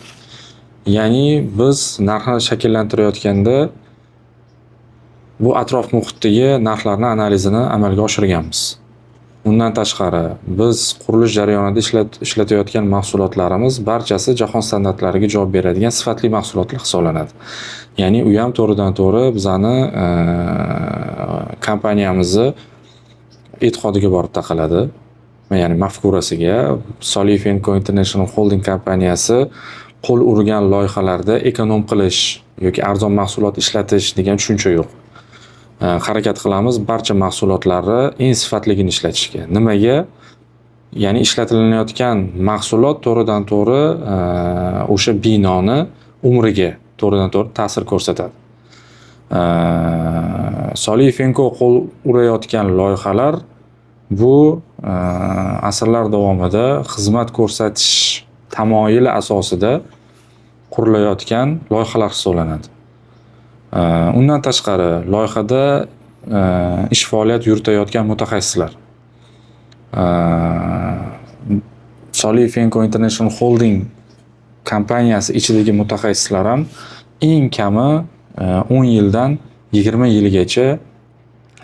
Ya'ni biz narxni shakllantirayotganda bu atrof muhitdagi narxlarning analizini amalga oshirganmiz. Undan tashqari biz qurilish jarayonida ishlatayotgan mahsulotlarimiz barchasi jahon standartlariga javob beradigan sifatli mahsulotlar hisoblanadi. Ya'ni u ham to'g'ridan to'g'ri bizani kompaniyamizni e'tiqodiga borib taqaladi. Ya'ni mafkurasiga. Soliyev & Co International Holding kompaniyasi qo'l urgan loyihalarda ekonom qilish yoki arzon mahsulot ishlatish degan tushuncha yo'q. Harakat qilamiz barcha mahsulotlarni eng sifatligini ishlatishga. Nimaga? Ya'ni ishlatilayotgan mahsulot to'g'ridan to'g'ri o'sha binoni umriga to'g'ridan to'g'ri ta'sir ko'rsatadi. Soliyev & Co qo'l urayotgan loyihalar bu asrlar davomida xizmat ko'rsatish tamoyili asosida qurilayotgan loyihalar hisoblanadi. Undan tashqari loyihada ish faoliyat yuritayotgan mutaxassislar. Soliyev & Co International Holding kompaniyasi ichidagi mutaxassislar ham eng kami 10 yildan 20 yilgacha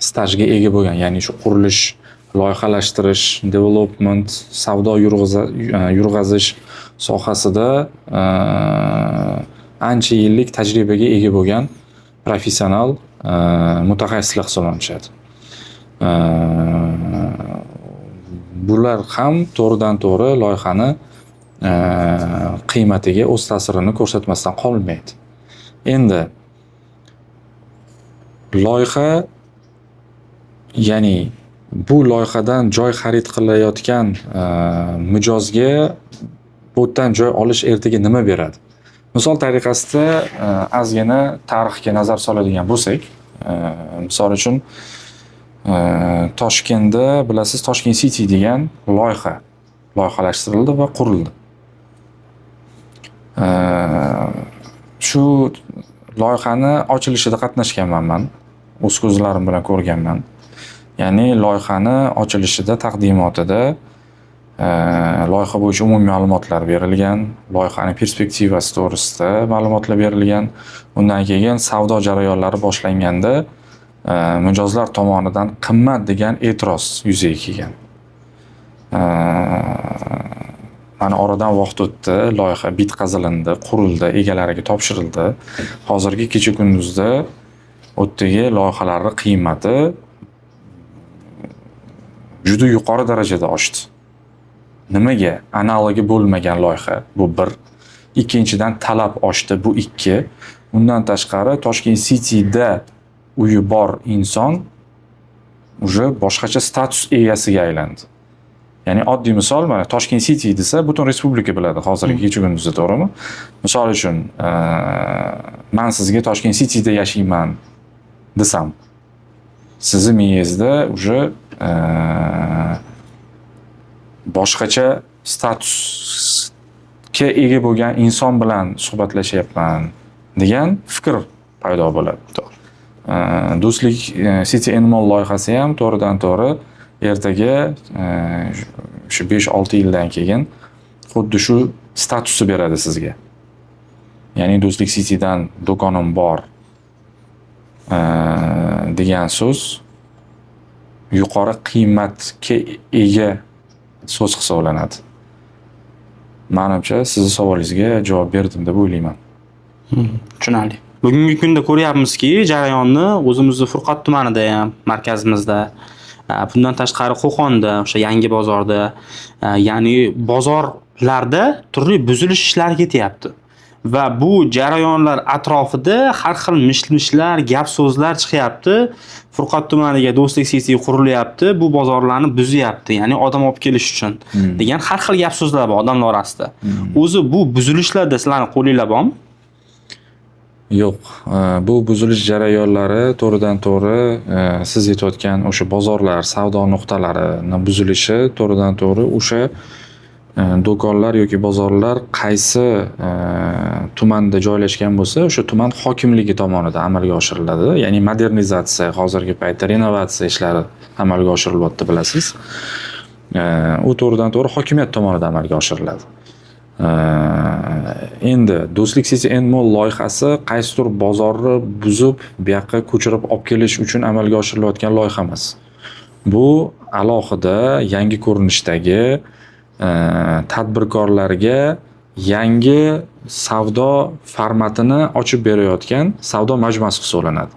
stajga ega bo'lgan. Ya'ni shu qurilish, loyihalashtirish, development, savdo yurg'izish sohasida ancha yillik tajribaga ega bo'lgan professional mutaxassislar hisoblanishadi. Bular ham to'g'ridan to'g'ri loyihani qiymatiga o'z ta'sirini ko'rsatmasdan qolmaydi. Endi loyiha, ya'ni bu loyihadan joy xarid qilayotgan mijozga bu yerdan joy olish ertaga nima beradi? Misol tariqasida ozgina tarixga nazar soladigan bo'lsak, misol uchun Toshkentda bilasiz, Toshkent City degan loyihalashtirildi va qurildi. Shu loyihani ochilishida qatnashganman men. O'z ko'zlarim bilan ko'rganman. Ya'ni loyihani ochilishida, taqdimotida loyiha bo'yicha umumiy ma'lumotlar berilgan, loyihaning perspektivasi to'g'risida ma'lumotlar berilgan. Undan keyin savdo jarayonlari boshlanganda mijozlar tomonidan qimmat degan e'tiroz yuzaga kelgan. Mana oradan vaqt o'tdi, loyiha bitqazilindi, qurildi, egalariga topshirildi. Hozirgi kecha kunduzda o'tdagi loyihalarning qiymati juda yuqori darajada oshdi. Nimaga? Analogi bo'lmagan loyiha. Bu bir. Ikkinchidan talab oshdi. Bu ikki. Undan tashqari Toshkent City'da uyi bor inson уже boshqacha status egasiga aylandi. Ya'ni oddiy misol, mana Toshkent City desa, butun respublika biladi hozirgi kecha kunduzda, to'g'rimi? Misol uchun, men sizga Toshkent City'da yashayman desam, sizni miyangizda уже boshqacha statusga ega bo'lgan inson bilan suhbatlashyapman degan fikr paydo bo'ladi. Do'stlik City Mall loyihasi ham to'g'ridan-to'g'ri ertaga shu 5-6 yildan keyin xuddi shu statusni beradi sizga. Ya'ni Do'stlik City'dan do'konim bor degan so'z yuqori qiymatga ega so'z hisoblanadi. Menimcha sizni savolingizga javob berdim deb o'ylayman. Tushunarli. Bugungi kunda ko'ryapmizki, jarayonni o'zimizni Furqat tumanida ham, markazimizda, bundan tashqari Qo'qonda, o'sha yangi bozorda, ya'ni bozorlarda turli buzilish ishlari ketyapti. Va bu jarayonlar atrofida har xil mish-mishlar, gap so'zlar chiqyapti. Furqat tumaniga Do'stlik City qurilyapti, bu bozorlarni buzyapti, ya'ni odam olib kelish uchun degan har xil gap so'zlar bor odamlar orasida. O'zi bu buzilishlarda sizlarning qo'linglar bormi? Yo'q, bu buzilish jarayonlari to'g'ridan-to'g'ri siz aytayotgan o'sha bozorlar, savdo nuqtalarining buzilishi to'g'ridan-to'g'ri o'sha do'konlar yoki bozorlar qaysi tumanda joylashgan bo'lsa, o'sha tuman hokimligi tomonidan amalga oshiriladi. Ya'ni modernizatsiya, hozirgi paytda renovatsiya ishlari amalga oshirilyapti, bilasiz. U to'g'ridan-to'g'ri hokimiyat tomonidan amalga oshiriladi. Endi Do'stlik City Mall loyihasi qaysidir bozorni buzib, bu yoqqa ko'chirib olib kelish uchun amalga oshirilayotgan loyiha emas. Bu alohida yangi ko'rinishdagi tadbirkorlarga yangi savdo formatini ochib berayotgan savdo majmuasi hisoblanadi.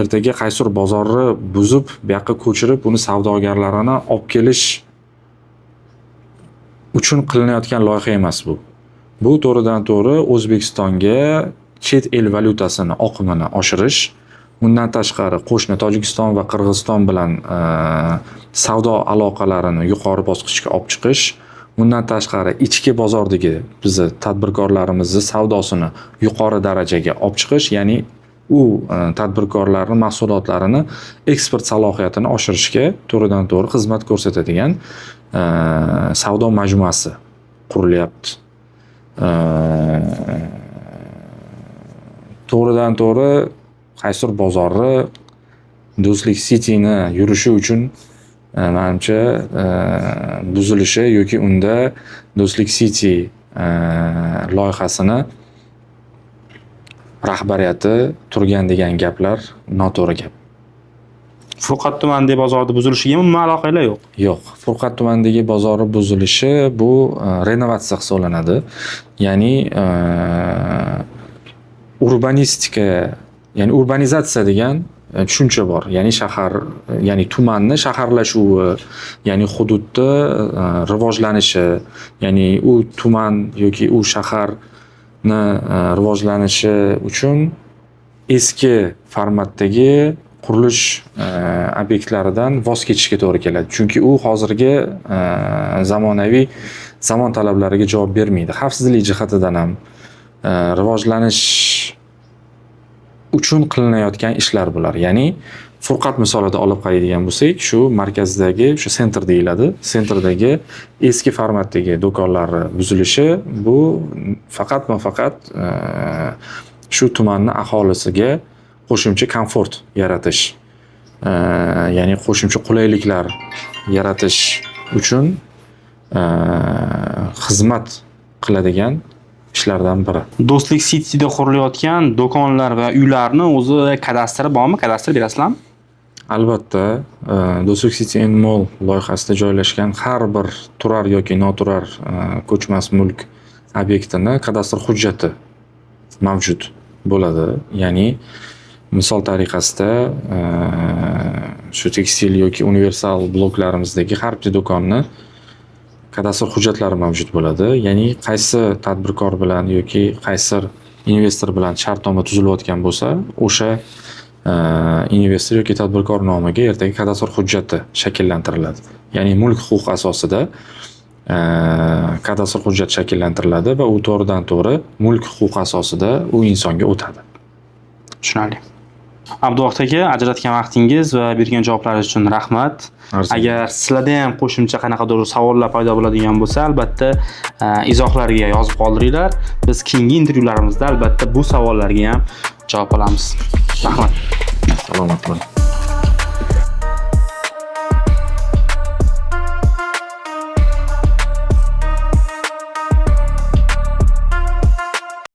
Ertaga qaysidir bozorni buzib, bu yoqqa ko'chirib, uni savdogarlarini olib kelish uchun qilinayotgan loyiha emas bu. Bu to'g'ridan-to'g'ri O'zbekistonga chet el valyutasini oqimini oshirish, undan tashqari qo'shni Tojikiston va Qirg'iziston bilan savdo aloqalarini yuqori bosqichga olib chiqish, undan tashqari ichki bozordagi bizni tadbirkorlarimizni savdosini yuqori darajaga olib chiqish, ya'ni u tadbirkorlarning mahsulotlarini eksport salohiyatini oshirishga to'g'ridan-to'g'ri xizmat ko'rsatadigan savdo majmuasi qurilyapti. To'g'ridan-to'g'ri qaysidir bozorni Do'stlik City'ni yurishi uchun menimcha buzilishi yoki unda Do'stlik City loyihasini rahbariyati turgan degan gaplar noto'g'ri gap. Furqat tumanidagi bozorda buzilishiga umuman aloqalar yo'q. Yo'q, Furqat tumanidagi bozori buzilishi bu renovatsiya hisoblanadi. Ya'ni urbanistika, ya'ni urbanizatsiya degan tushuncha bor. Ya'ni shahar, ya'ni tumanni shaharlashuvi, ya'ni hududda rivojlanishi, ya'ni u tuman yoki u shaharni rivojlanishi uchun eski formatdagi qurilish obyektlaridan voz kechishga to'g'ri keladi. Chunki u hozirgi zamonaviy zamon talablariga javob bermaydi. Xavfsizlik jihatidan ham rivojlanish uchun qilinayotgan ishlar bular. Ya'ni Furqat misolida olib qaraydigan bo'lsak, shu markazdagi, shu sentr deyiladi, sentrdagi eski formatdagi do'konlar buzilishi bu faqat shu tumanning aholisiga qo'shimcha komfort yaratish, ya'ni qo'shimcha qulayliklar yaratish uchun xizmat qiladigan ishlardan biri. Do'stlik City'da qurilayotgan do'konlar va uylarni o'zi kadastri bormi? Kadastr berasizlarmi? Albatta, Do'stlik City and Mall loyihasida joylashgan har bir turar yoki noturar ko'chmas mulk obyektini kadastr hujjati mavjud bo'ladi. Ya'ni misol tariqasida shu tekstil yoki universal bloklarimizdagi har bitta do'konni kadastr hujjatlari mavjud bo'ladi. Ya'ni qaysi tadbirkor bilan yoki qaysi investor bilan shartnoma tuzilayotgan bo'lsa, o'sha investor yoki tadbirkor nomiga ertaga kadastr hujjati shakllantiriladi. Ya'ni mulk huquq asosida kadastr hujjat shakllantiriladi va u to'g'ridan-to'g'ri mulk huquq asosida u insonga o'tadi. Tushunarli. Abduvohid aka, ajratgan vaqtingiz va bergan javoblaringiz uchun rahmat. Agar sizlarda ham qo'shimcha qanaqadir savollar paydo bo'ladigan bo'lsa, albatta izohlarga yozib qoldiringlar. Biz keyingi intervyularimizda albatta bu savollarga ham javob olamiz. Rahmat. Salomat bo'ling.